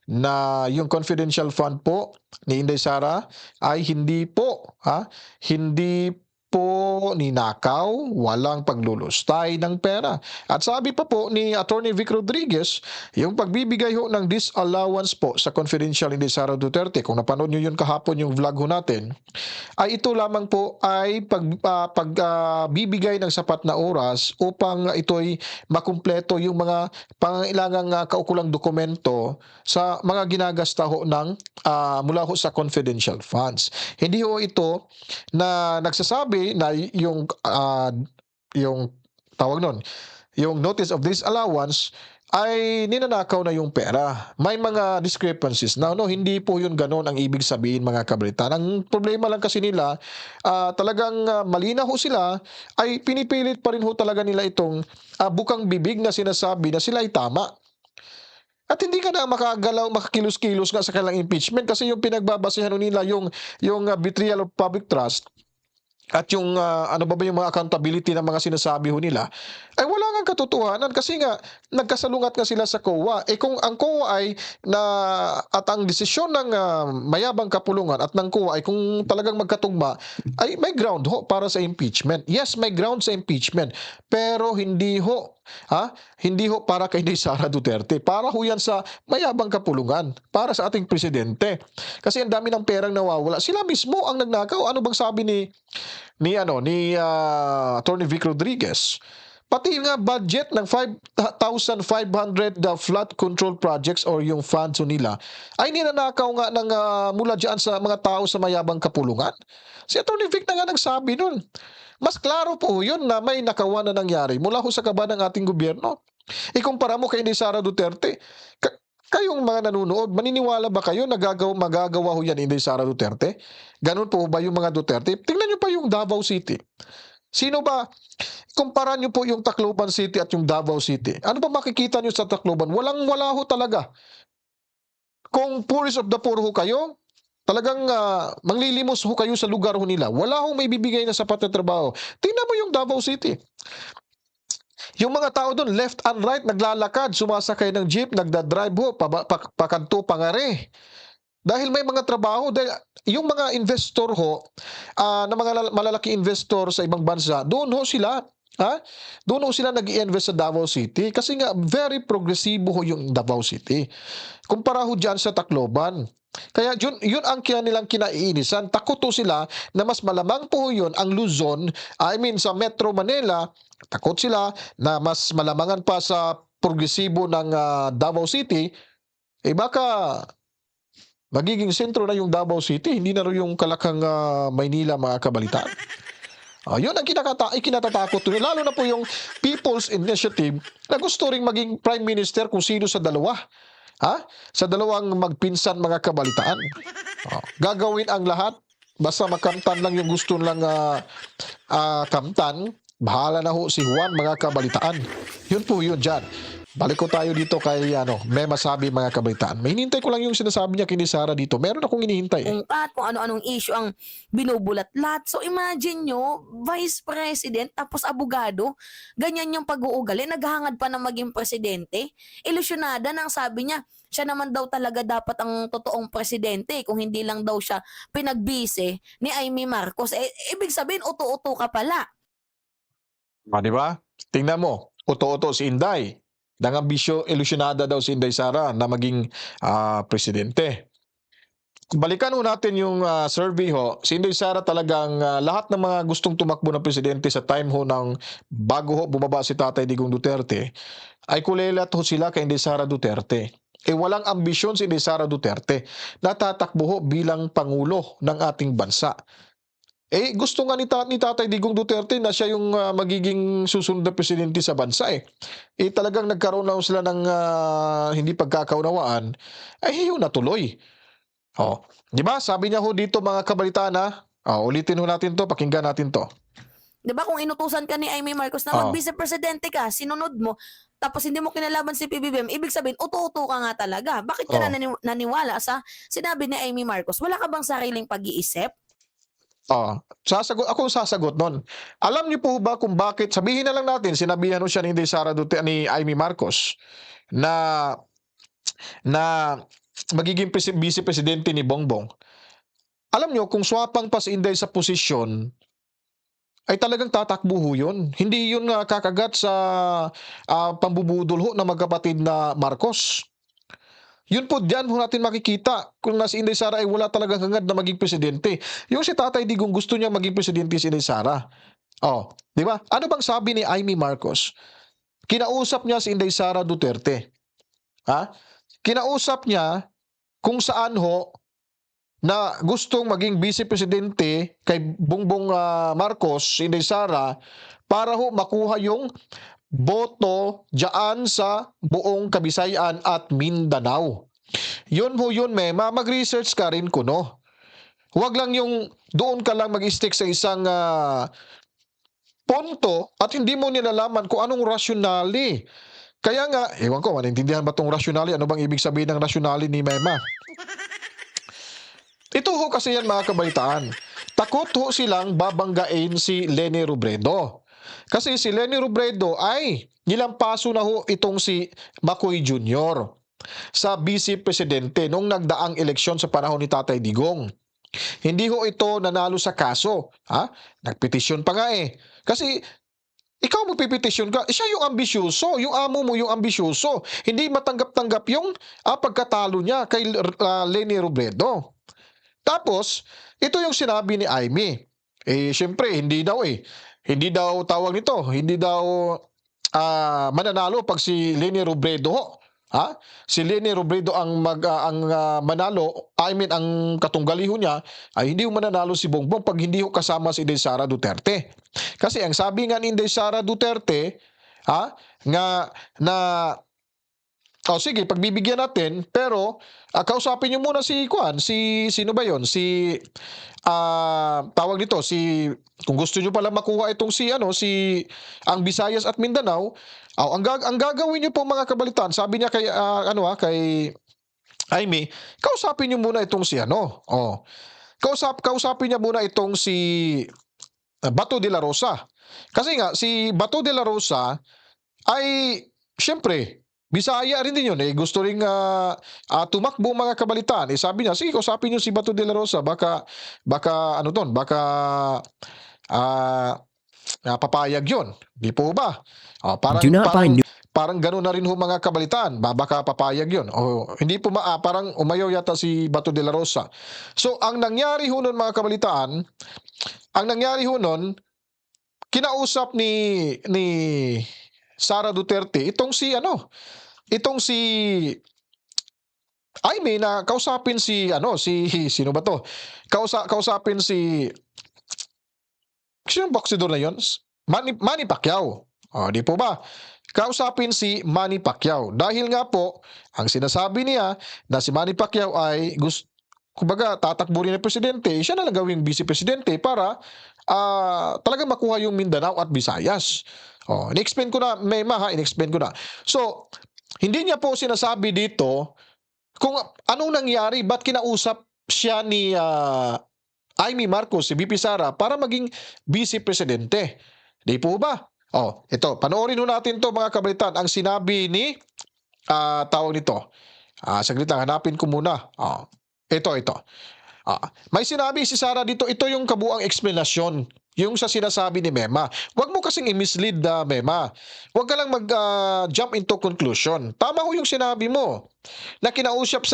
na yung confidential fund po ni Inday Sara ay hindi po ninakaw, walang paglulustay ng pera. At sabi pa po ni Attorney Vic Rodriguez, yung pagbibigay ho ng disallowance po sa confidential Inday Sara Duterte, kung napanood nyo yun kahapon yung vlog ho natin, ay ito lamang po ay pagbibigay ng sapat na oras upang ito'y makumpleto yung mga pangailangang kaukulang dokumento sa mga ginagasta ho ng mula ho sa confidential funds. Hindi ho ito na nagsasabi na yung tawag nun, yung notice of disallowance ay ninanakaw na yung pera. May mga discrepancies na hindi po yun ganon ang ibig sabihin, mga kabalitaan. Ang problema lang kasi nila, talagang malinaw ho sila, ay pinipilit pa rin ho talaga nila itong bukang bibig na sinasabi na sila ay tama. At hindi ka na makagalaw, makakilos-kilos nga sa kanilang impeachment kasi yung pinagbabasehan nila yung betrayal of public trust at yung ano ba yung mga accountability ng mga sinasabi ho nila ay wala ngang katotohanan kasi nga nagkasalungat nga sila sa COA. Kung ang COA ay at ang desisyon ng mayabang kapulungan at ng COA ay kung talagang magkatugma ay may ground ho para sa impeachment. Yes, may ground sa impeachment pero hindi ho para kay Sara Duterte. Para ho yan sa mayabang kapulungan, para sa ating presidente. Kasi ang dami ng perang nawawala. Sila mismo ang nagnakaw. Ano bang sabi ni Attorney Vic Rodriguez? Pati nga budget ng 5,500 flood control projects or yung funds nila ay ninanakaw nga ng mula dyan sa mga tao sa mayabang kapulungan. Si Attorney Vic na nga nagsabi nun. Mas klaro po yun na may nakawan na nangyari mula ho sa kaba ng ating gobyerno. Ikumpara mo kay Sara Duterte. Kayong mga nanonood, maniniwala ba kayo na magagawa ho yan ni Sara Duterte? Ganun po ba yung mga Duterte? Tingnan nyo pa yung Davao City. Sino ba? Kumpara nyo po yung Tacloban City at yung Davao City. Ano ba makikita nyo sa Tacloban? Walang-wala ho talaga. Kung poorest of the poor ho kayo, talagang manglilimos ho kayo sa lugar ho nila. Wala hong may bibigay na sapat na trabaho. Tingnan mo yung Davao City. Yung mga tao doon, left and right, naglalakad, sumasakay ng jeep, nagdadrive ho, pakanto, pangare. Dahil may mga trabaho, dahil yung mga investor ho, na mga malalaki investor sa ibang bansa, doon ho sila, doon ho sila nag-i-invest sa Davao City kasi nga very progresibo ho yung Davao City. Kumpara ho dyan sa Tacloban. Kaya yun ang nilang kinaiinisan. Takot ho sila na mas malamang po yun ang Luzon, sa Metro Manila, takot sila na mas malamangan pa sa progresibo ng Davao City, baka magiging sentro na yung Davao City, hindi na rin yung kalakang Maynila, mga kabalitaan. Yun ang kinatatakot nila. Lalo na po yung People's Initiative na gusto ring maging Prime Minister kung sino sa dalawa. Sa dalawang magpinsan, mga kabalitaan. Gagawin ang lahat. Basta makamtan lang yung gusto lang kamtan. Bahala na ho si Juan, mga kabalitaan. Yun po yun dyan. Balik ko tayo dito kay may masabi, mga kabalitaan. May hinintay ko lang yung sinasabi niya kay Sara dito. Meron akong hinihintay. Kung ano-anong issue ang binubulat-lat. So imagine nyo, Vice President tapos abogado, ganyan yung pag-uugali, naghahangad pa na maging presidente. Ilusyonada nang sabi niya, siya naman daw talaga dapat ang totoong presidente kung hindi lang daw siya pinagbise ni Amy Marcos. Ibig sabihin, uto-uto ka pala. Di ba? Tingnan mo, uto-uto si Inday. Nangambisyo, ilusyonada daw si Inday Sara na maging presidente. Balikan ho natin yung survey ho. Si Inday Sara talagang lahat ng mga gustong tumakbo ng presidente sa time ho ng bago ho bumaba si Tatay Digong Duterte ay kulelat ho sila kay Inday Sara Duterte. Walang ambisyon si Inday Sara Duterte na tatakbo ho bilang Pangulo ng ating bansa. Gusto nga ni Tatay Digong Duterte na siya yung magiging susunod na presidente sa bansa talagang nagkaroon na sila ng hindi pagkakaunawaan, yun natuloy. Di ba? Sabi niya ho dito, mga kabalitaan ulitin ho natin to, pakinggan natin to. Di ba kung inutusan ka ni Amy Marcos na mag-vice-presidente ka, sinunod mo, tapos hindi mo kinalaban si PBBM, ibig sabihin, uto-uto ka nga talaga. Bakit ka na naniwala sa sinabi ni Amy Marcos? Wala ka bang sariling pag-iisip? Ako sasagot nun. Alam niyo po ba kung bakit, sabihin na lang natin, sinabihan siya ni Sara Duterte, ni Amy Marcos na magiging vice-presidente ni Bongbong. Alam niyo, kung swapang pa si Inday sa posisyon, ay talagang tatakbo ho yun. Hindi yun kakagat sa pambubudol ho ng magkapatid na Marcos. Yun po, diyan ho natin makikita kung si Inday Sara ay wala talagang hangad na maging presidente. Yung si Tatay Digong gusto niya maging presidente si Inday Sara. Di ba? Ano bang sabi ni Amy Marcos? Kinausap niya si Inday Sara Duterte. Kinausap niya kung saan ho na gustong maging vice-presidente kay Bongbong Marcos, si Inday Sara, para ho makuha yung boto diyan sa buong Kabisayan at Mindanao. Yun mag-research ka rin kuno. Huwag lang yung doon ka lang mag-stick sa isang punto at hindi mo nilalaman kung anong rasyonale. Kaya nga, ewan ko, maintindihan ba itong rasyonale? Ano bang ibig sabihin ng rasyonale ni Mema? Ito ho kasi yan, mga kabalitaan. takot ho silang babanggain si Leni Robredo. Kasi si Leni Robredo ay nilampaso na ho itong si Macoy Jr. sa Vice Presidente noong nagdaang eleksyon sa panahon ni Tatay Digong. Hindi ho ito nanalo sa kaso. Ha? Nagpetisyon pa nga eh. Kasi ikaw magpipetisyon ka, siya yung ambisyoso, yung amo mo yung ambisyoso. Hindi matanggap-tanggap yung pagkatalo niya kay Leni Robredo. Tapos, ito yung sinabi ni Aimee. Siyempre, hindi daw Hindi daw tawag nito, hindi daw mananalo pag si Leni Robredo ho. Ha? Si Leni Robredo ang manalo, ang katunggali ho niya ay hindi ho mananalo si Bongbong pag hindi ho kasama si Inday Sara Duterte. Kasi ang sabi nga ni Inday Sara Duterte, nga na sige, pagbibigyan natin, pero kausapin niyo muna si sino ba 'yon? Tawag nito, kung gusto niyo pala makuha itong ang Visayas at Mindanao, ang gagawin niyo po mga kabalitan, sabi niya kay kay Aimee, kausapin niyo muna itong kausapin niya muna itong si Bato de la Rosa. Kasi nga si Bato de la Rosa ay siyempre Bisaya rin din yun gusto ring tumakbo mga kabalitaan. Sabi niya, sige, kausapin niyo si Bato de la Rosa, baka papayag yun. Di po ba? Parang, Do not parang, find new parang gano'n na rin ho mga kabalitaan. Baka papayag yun. Hindi po parang umayaw yata si Bato de la Rosa. So, ang nangyari ho nun mga kabalitaan, kinausap ni Sara Duterte itong si Aimee na kausapin sino ba to? Kausapin sino boxer na yon? Manny Pacquiao. Di po ba? Kausapin si Manny Pacquiao. Dahil nga po, ang sinasabi niya na si Manny Pacquiao ay kumbaga tatakbo rin ng presidente, siya na lang gawing vice presidente para talagang makuha yung Mindanao at Visayas. In-explain ko na, in-explain ko na. So, hindi niya po sinasabi dito kung anong nangyari, ba't kinausap siya ni Aimee Marcos, si VP Sara, para maging vice presidente. Di po ba? Ito, panoorin natin to mga kabalitan. Ang sinabi ni, tawag nito. Saglit lang, hanapin ko muna. Ito. May sinabi si Sara dito, ito yung kabuang explanation, yung sa sinasabi ni Mema. Huwag mo kasing i-mislead na Mema. Huwag ka lang mag-jump into conclusion. Tama ho yung sinabi mo na kinausap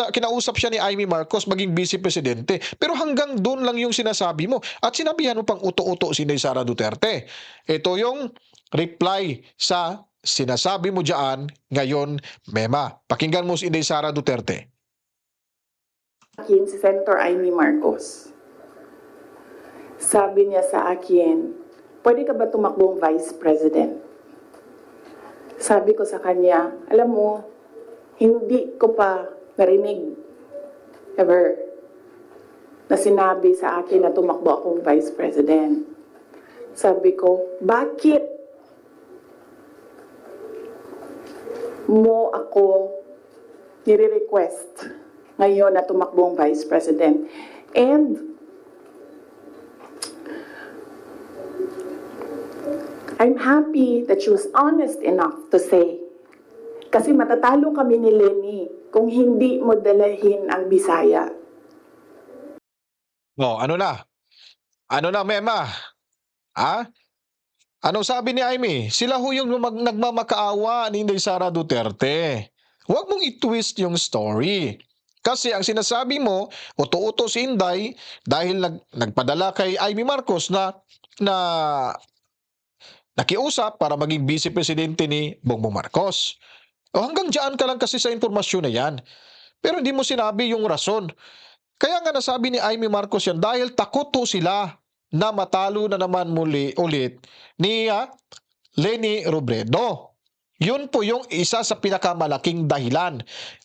siya ni Aimee Marcos maging vice presidente. Pero hanggang doon lang yung sinasabi mo. At sinabihan mo pang uto-uto si Inday Sara Duterte. Ito yung reply sa sinasabi mo dyan ngayon, Mema. Pakinggan mo si Inday Sara Duterte. Akin si Senator Aimee Marcos. Sabi niya sa akin, pwede ka ba tumakbong Vice President? Sabi ko sa kanya, alam mo, hindi ko pa narinig ever na sinabi sa akin na tumakbo akong Vice President. Sabi ko, bakit mo ako nire-request ngayon na tumakbong Vice President? And I'm happy that she was honest enough to say, kasi matatalo kami ni Leni kung hindi mo dalahin ang Bisaya. Ano na? Ano na, Mema? Anong sabi ni Aimee? Sila ho yung nagmamakaawa ni Inday Sara Duterte. Huwag mong i-twist yung story. Kasi ang sinasabi mo, uto-uto si Inday dahil nagpadala kay Aimee Marcos na nakiusap para maging vice presidente ni Bongbong Marcos. Hanggang dyan ka lang kasi sa informasyon na yan. Pero hindi mo sinabi yung rason. Kaya nga nasabi ni Aimee Marcos yan dahil takot sila na matalo na naman ulit ni Leni Robredo. Yun po yung isa sa pinakamalaking dahilan.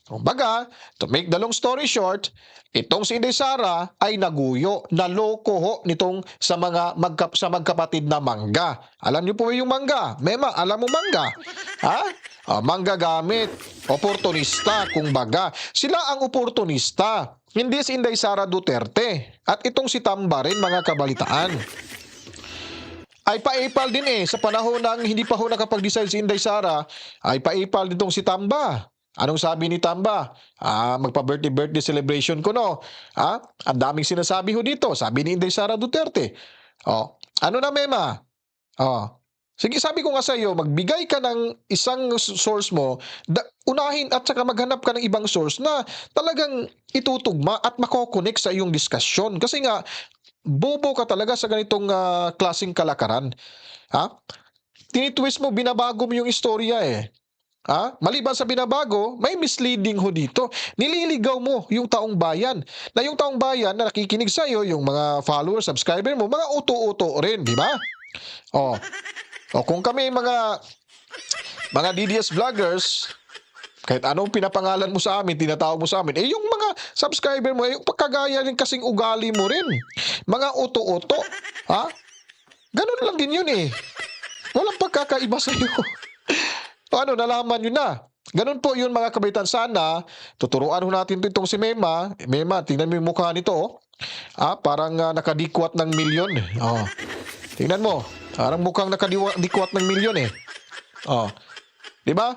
Kumbaga, to make the long story short, itong si Inday Sara ay naguyo, naloko ho nitong sa magkapatid na mangga. Alam niyo po ba yung mangga? Mema, alam mo mangga? Ha? Mangga gamit. Oportunista, kumbaga. Sila ang oportunista. Hindi si Inday Sara Duterte. At itong si Tamba rin, mga kabalitaan. Ay pa-ipal din sa panahon ng hindi pa ho nakapag-decide si Inday Sara, ay pa-ipal din tong si Tamba. Anong sabi ni Tamba? Magpa-birthday celebration ko, no? Ang daming sinasabi ho dito, sabi ni Inday Sara Duterte. Ano na, Mema? Sige, sabi ko nga sa iyo, magbigay ka ng isang source mo, unahin at saka maghanap ka ng ibang source na talagang itutugma at makokonek sa iyong diskusyon. Kasi nga, bobo ka talaga sa ganitong klaseng kalakaran. Tinitwist mo, binabago mo yung istorya Maliban sa binabago, may misleading ho dito. Nililigaw mo yung taong bayan. Na yung taong bayan na nakikinig sa iyo, yung mga followers, subscriber mo, mga uto-uto rin, di ba? Kung kami mga DDS vloggers, kahit anong pinapangalan mo sa amin, tinatawag mo sa amin, yung mga subscriber mo, yung pagkagaya rin kasing ugali mo rin. Mga uto-uto. Ganun lang din yun Walang pagkakaiba sa iyo. Nalaman nyo na. Ganun po yun, mga kabaitan. Sana, tuturuan ho natin itong si Mema. Mema, tingnan mo yung mukha nito. Parang nakadikwat ng milyon. Tingnan mo. Parang mukhang nakadikwat ng milyon Di ba?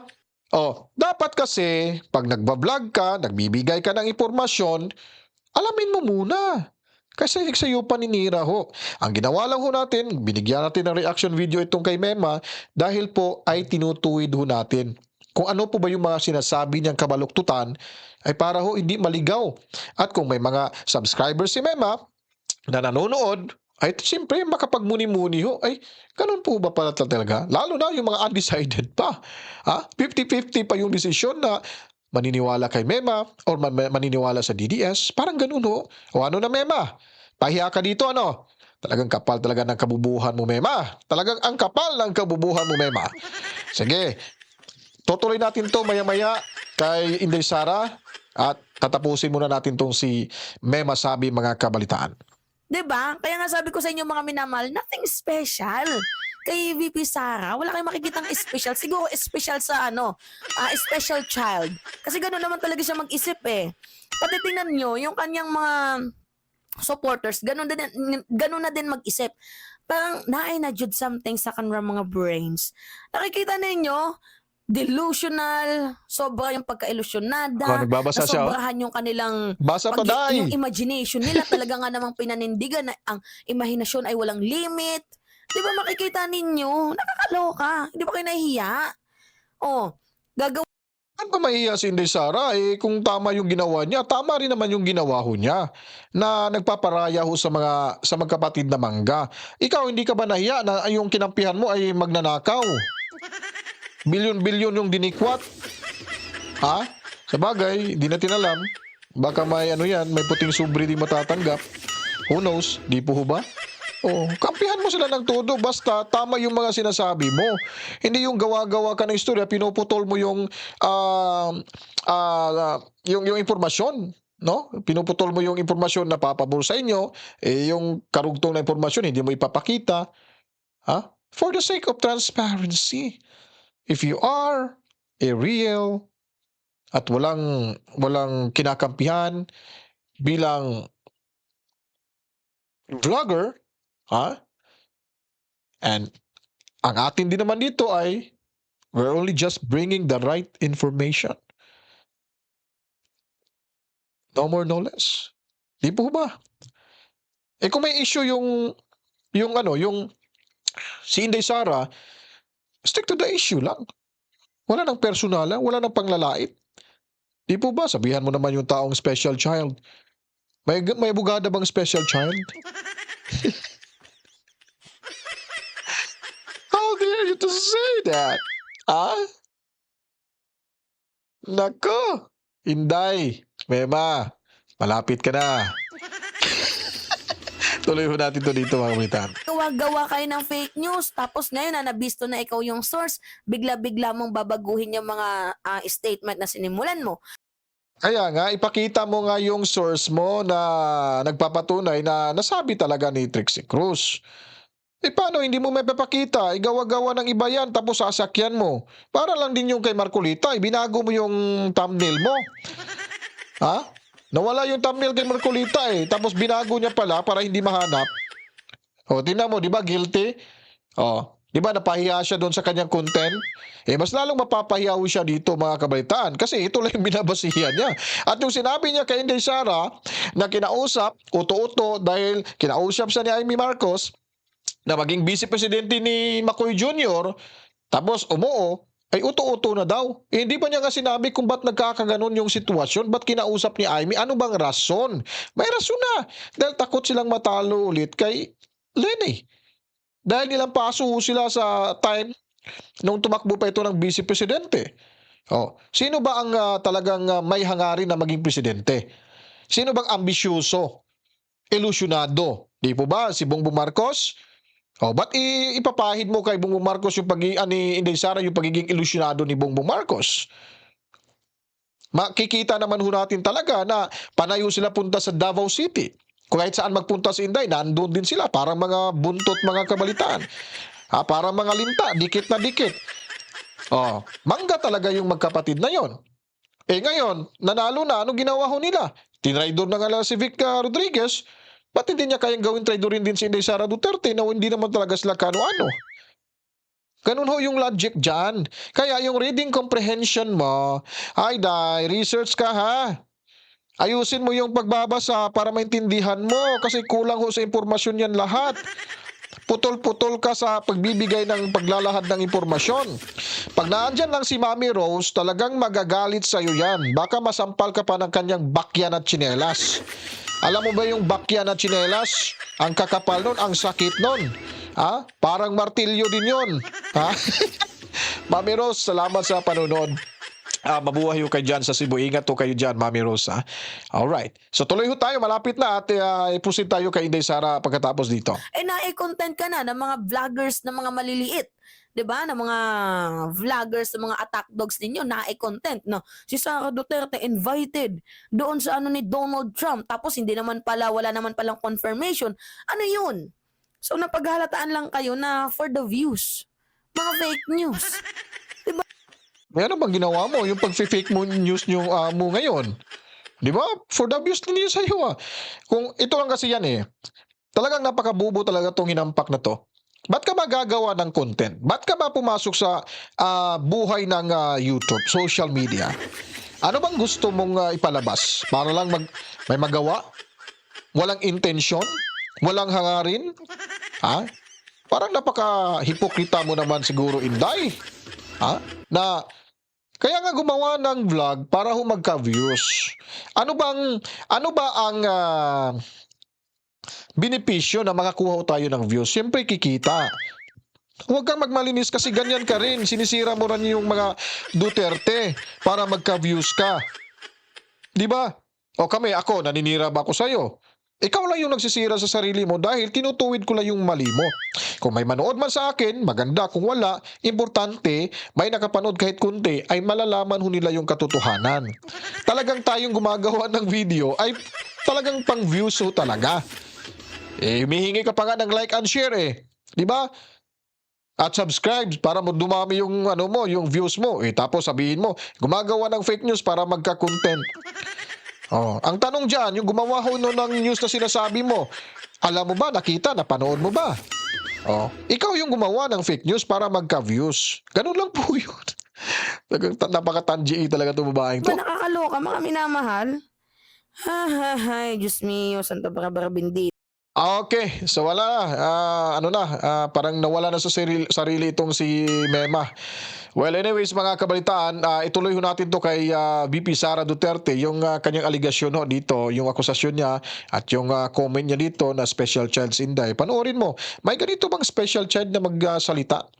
Dapat kasi, pag nagbablog ka, nagbibigay ka ng impormasyon, alamin mo muna. Kasi sa'yo paninira ho. Ang ginawa lang ho natin, binigyan natin ng reaction video itong kay Mema dahil po ay tinutuwid ho natin. Kung ano po ba yung mga sinasabi niyang kabaluktutan ay para ho hindi maligaw. At kung may mga subscribers si Mema na nanonood, ay siyempre makapagmuni-muni ho. Ay, ganun po ba pala talaga? Lalo na yung mga undecided pa. 50-50 pa yung desisyon na maniniwala kay Mema or maniniwala sa DDS. Parang ganun ho. O ano na, Mema? Pahiya ka dito, ano? Talagang kapal talaga ng kabubuhan mo, Mema. Talagang ang kapal ng kabubuhan mo, Mema. Sige, tutuloy natin to maya-maya kay Inday Sara at tatapusin muna natin tong si Mema Sabi, mga kabalitaan. 'Di ba? Kaya nga sabi ko sa inyo, mga minamahal, nothing special. Kay VP Sara, wala kayong makikitang special. Siguro special sa special child. Kasi gano'n naman talaga siya mag-isip Pati tingnan nyo, yung kanyang mga supporters, gano'n na din mag-isip. Parang na-jud something sa kanilang mga brains. Nakikita ninyo, delusional, sobra yung pagka-ilusyonada, Nagbabasa siya. nasobrahan yung kanilang Basa pa, Day. yung imagination nila talaga nga namang pinanindigan na ang imahinasyon ay walang limit. Di ba makikita ninyo? Nakakaloka. Di ba kayo nahihiya? Gagawin Ano ba mahiya si Inday Sara? Kung tama yung ginawa niya, tama rin naman yung ginawa ho niya na nagpaparaya ho sa magkapatid na mangga. Ikaw, hindi ka ba nahiya na yung kinampihan mo ay magnanakaw? Bilyon-bilyon yung dinikwat. Sa bagay, di natin alam. Baka may may puting subri di matatanggap. Who knows? Di po ho ba? Kampihan mo sila ng todo basta tama yung mga sinasabi mo. Hindi yung gawa-gawa ka ng istorya, pinuputol mo yung yung impormasyon, no? Pinuputol mo yung impormasyon na papabor sa inyo, yung karugtong na impormasyon hindi mo ipapakita. For the sake of transparency. If you are a real at walang kinakampihan bilang vlogger, and ang atin din naman dito ay we're only just bringing the right information. No more, no less. Di po ba? Kung may issue yung si Inday Sara, stick to the issue lang. Wala nang personalan, wala nang panglalait. Di po ba? Sabihan mo naman yung taong special child. May bugada bang special child? How dare you to say that? Nako, Inday, Mema, malapit ka na. Tuloy ho natin to dito mga kabataan. gawa kayo ng fake news, tapos ngayon na nabisto na ikaw yung source, bigla-bigla mong babaguhin yung mga statement na sinimulan mo. Kaya nga, ipakita mo nga yung source mo na nagpapatunay na nasabi talaga ni Trixie Cruz. Paano hindi mo may papakita? Igawa-gawa ng iba yan tapos sasakyan mo. Para lang din yung kay Marcolita, ibinago mo yung thumbnail mo. Ha? Nawala yung thumbnail kay Marcolita tapos binago niya pala para hindi mahanap. O, tingnan mo, di ba guilty? O, di ba napahiya siya doon sa kanyang content? Mas lalong mapapahiyaw siya dito mga kabalitaan kasi ito lang yung binabasihan niya. At yung sinabi niya kay Inday Sara na kinausap, uto-uto dahil kinausap siya ni Amy Marcos na maging vice presidente ni McCoy Jr. tapos umuo, ay uto-uto na daw. Hindi pa niya nga sinabi kung ba't nagkakaganon yung sitwasyon, ba't kinausap ni Amy, ano bang rason? May rason na, dahil takot silang matalo ulit kay Lenny. Dahil nilang paso sila sa time nung tumakbo pa ito ng vice presidente. Sino ba ang talagang may hangarin na maging presidente? Sino bang ambisyoso? Ilusyonado? Di po ba si Bongbong Marcos? Ba't ipapahid mo kay Bongbong Marcos yung ni Inday Sara yung pagiging ilusyonado ni Bongbong Marcos? Makikita naman ho natin talaga na panayo sila punta sa Davao City. Kahit saan magpunta si Inday, nandun din sila. Parang mga buntot mga kabalitaan. Parang mga linta, dikit na dikit. Mangga talaga yung magkapatid na yon. Ngayon, nanalo na, ano ginawa ho nila? Tinraidor na nga lang si Vic Rodriguez. Ba't hindi niya kayang gawin traidorin din si Inday Sara Duterte na hindi naman talaga sila kano-ano? Ganun ho yung logic dyan. Kaya yung reading comprehension mo, ay Day, research ka ha. Ayusin mo yung pagbabasa para maintindihan mo kasi kulang ho sa impormasyon yan lahat. Putol-putol ka sa pagbibigay ng paglalahad ng impormasyon. Pag naandyan lang si Mami Rose, talagang magagalit sa'yo yan. Baka masampal ka pa ng kanyang bakyan at tsinelas. Alam mo ba yung bakyan at tsinelas? Ang kakapal nun, ang sakit nun. Parang martilyo din yun. Mami Rose, salamat sa panonood. Mabuhay ho kayo dyan sa Cebu. Ingat ho kayo dyan, Mami Rose. Alright. So tuloy ho tayo. Malapit na at ipusin tayo kay Inday Sara pagkatapos dito. Na-content ka na ng mga vloggers na mga maliliit. 'Di ba? Ng mga vloggers, ng mga attack dogs ninyo, na-content, no? Si Sara Duterte invited doon sa ni Donald Trump. Tapos hindi naman pala, wala naman palang confirmation. Ano 'yun? So napaghalataan lang kayo na for the views. Mga fake news. May ano bang ginawa mo? Yung pag-fake mo news nyo mo ngayon. Di ba? For the views din yun sa'yo Kung ito lang kasi yan talagang napakabubo talaga tong hinampak na to. Ba't ka ba gagawa ng content? Ba't ka ba pumasok sa buhay ng YouTube, social media? Ano bang gusto mong ipalabas? Para lang may magawa? Walang intensyon? Walang hangarin? Parang napaka-hipokrita mo naman siguro, Inday. Na kaya nga gumawa ng vlog para magka-views. Ano ba ang benepisyo na makakuha tayo ng views? Siyempre kikita. Huwag kang magmalinis kasi ganyan ka rin. Sinisira mo rin yung mga Duterte para magka-views ka. Di ba? Ako, naninira ba ako sa'yo? Ikaw lang yung nagsisira sa sarili mo dahil tinutuwid ko lang yung mali mo. Kung may manood man sa akin, maganda. Kung wala, importante, may nakapanood kahit kunti, ay malalaman ho nila yung katotohanan. Talagang tayong gumagawa ng video ay talagang pang views ho talaga. Humihingi ka pa nga ng like and share Di ba? At subscribe para mo dumami yung yung views mo. Tapos sabihin mo, gumagawa ng fake news para magka-content. Ang tanong dyan, yung gumawa ho ng news na sinasabi mo, alam mo ba, nakita, napanood mo ba? Ikaw yung gumawa ng fake news para magka-views. Ganun lang po yun. Napaka-tangi talaga itong babaeng to. Ba nakakaloka, mga minamahal? Diyos mio, Santa Barbara Bendita. Okay, so wala parang nawala na sa sarili itong si Mema. Well, anyways mga kabalitaan, ituloy ho natin to kay VP Sara Duterte, yung kanyang aligasyon dito, yung akusasyon niya at yung comment niya dito na special child si Inday. Panoorin mo, may ganito bang special child na magsalita?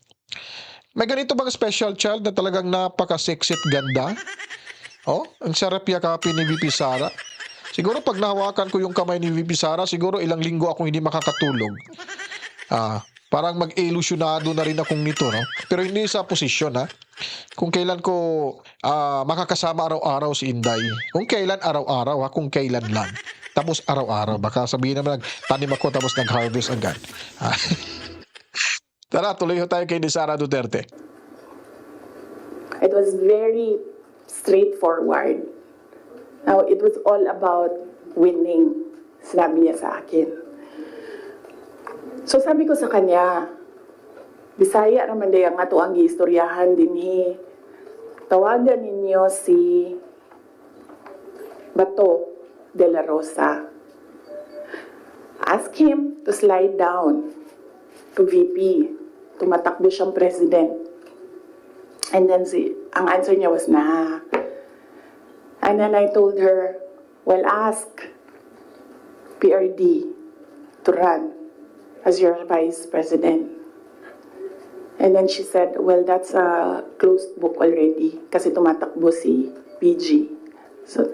May ganito bang special child na talagang napaka-sexy at ganda? Ang sarap yakapin ni VP Sara. Siguro pag nahawakan ko yung kamay ni VP Sara, siguro ilang linggo akong hindi makakatulog. Parang mag-ilusyonado na rin akong nito, no? Pero hindi sa posisyon, ha? Kung kailan ko makakasama araw-araw si Inday. Kung kailan araw-araw, ha? Kung kailan lang. Tapos araw-araw. Baka sabihin naman, tanim ako tapos nag-harvest agad. Ah, Tara, tuloy ho tayo kay ni Sara Duterte. It was very straightforward. Now, it was all about winning, sinabi niya sa akin. So sabi ko sa kanya, Bisaya naman day ang ato ang giistoryahan dinhi. Tawagan ninyo si Bato de la Rosa. Ask him to slide down to VP. Tumatakbo siyang president. And then ang answer niya was, nah. And then I told her, well, ask PRD to run as your vice president. And then she said, well, that's a closed book already kasi tumatakbo si BG. So,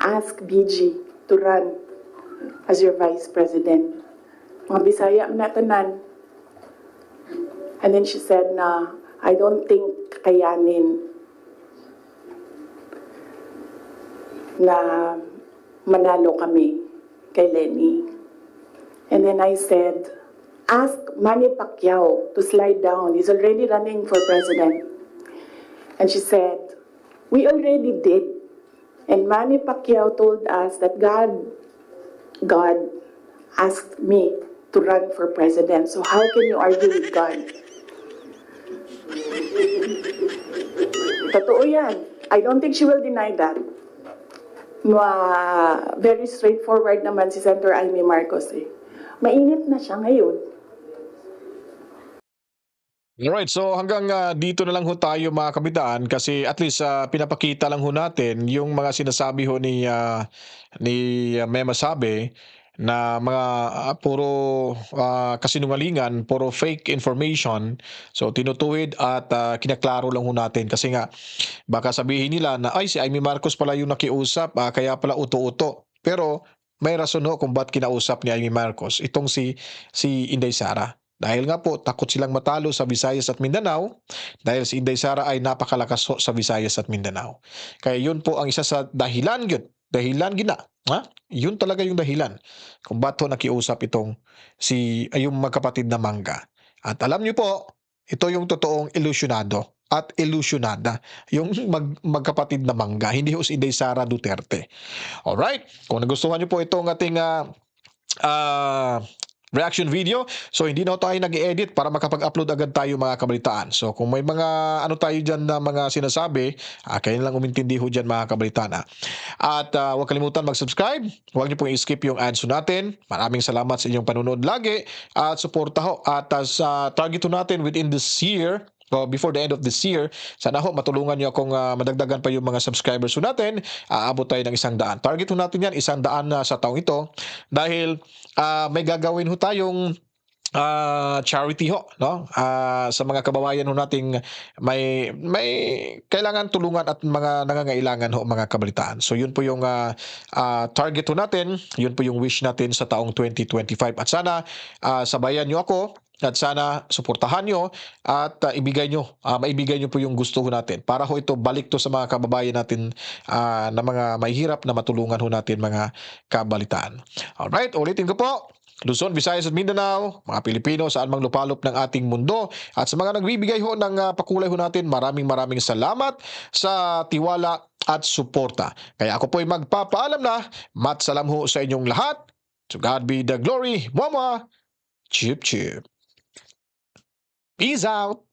ask BG to run as your vice president. Mga Bisaya na tanan. And then she said na, I don't think kakayanin na manalo kami kay Lenny. And then I said, ask Manny Pacquiao to slide down. He's already running for president. And she said, we already did. And Manny Pacquiao told us that God asked me to run for president. So how can you argue with God? Totoo yan. I don't think she will deny that. Very straightforward naman si Senator Amy Marcos eh. Mainit na siya ngayon. Alright, so hanggang dito na lang ho tayo mga kabitaan kasi at least pinapakita lang ho natin yung mga sinasabi ho ni Mema Sabe na mga puro kasinungalingan, puro fake information. So tinutuwid at kinaklaro lang ho natin kasi nga baka sabihin nila na ay si Amy Marcos pala yung nakiusap, kaya pala uto-uto. Pero may rason ho kung ba't kinausap ni Amy Marcos itong si Inday Sara. Dahil nga po, takot silang matalo sa Visayas at Mindanao dahil si Inday Sara ay napakalakas ho sa Visayas at Mindanao. Kaya yun po ang isa sa dahilan yun. Dahilan gina. Yun talaga yung dahilan kung ba't ho nakiusap itong yung magkapatid na Mangga. At alam niyo po, ito yung totoong ilusyonado at ilusyonada. Yung magkapatid na Mangga, hindi ho si Inday Sara Duterte. Alright, kung nagustuhan niyo po itong ating reaction video. So hindi na tayo nag-edit para makapag-upload agad tayo mga kabalitaan. So kung may mga ano tayo dyan na mga sinasabi, kayo lang umintindi ho dyan mga kabalitaan. At huwag kalimutan mag-subscribe. Huwag niyo pong i-skip yung ads natin. Maraming salamat sa inyong panunood lagi. At suporta ho. At sa target natin within this year, before the end of this year, sana ho matulungan niyo akong madagdagan pa yung mga subscribers ho natin. Aabot tayo ng 100. Target ho natin yan, 100 na sa taong ito. Dahil may gagawin ho tayong charity ho, no? Sa mga kababayan ho nating may kailangan tulungan at mga nangangailangan ho mga kabalitaan. So yun po yung target ho natin, yun po yung wish natin sa taong 2025. At sana sabayan niyo ako at sana suportahan nyo at maibigay nyo po yung gusto ho natin para ho ito balik to sa mga kababayan natin na mga mahihirap na matulungan ho natin mga kabalitaan. Alright, ulitin ko po. Luzon, Visayas at Mindanao, mga Pilipino saan mang lupalop ng ating mundo at sa mga nagbibigay ho ng pakulay ho natin, maraming salamat sa tiwala at suporta. Kaya ako po ay magpapaalam na, matsalam ho sa inyong lahat. To God be the glory. Mama, chip chip. Peace out.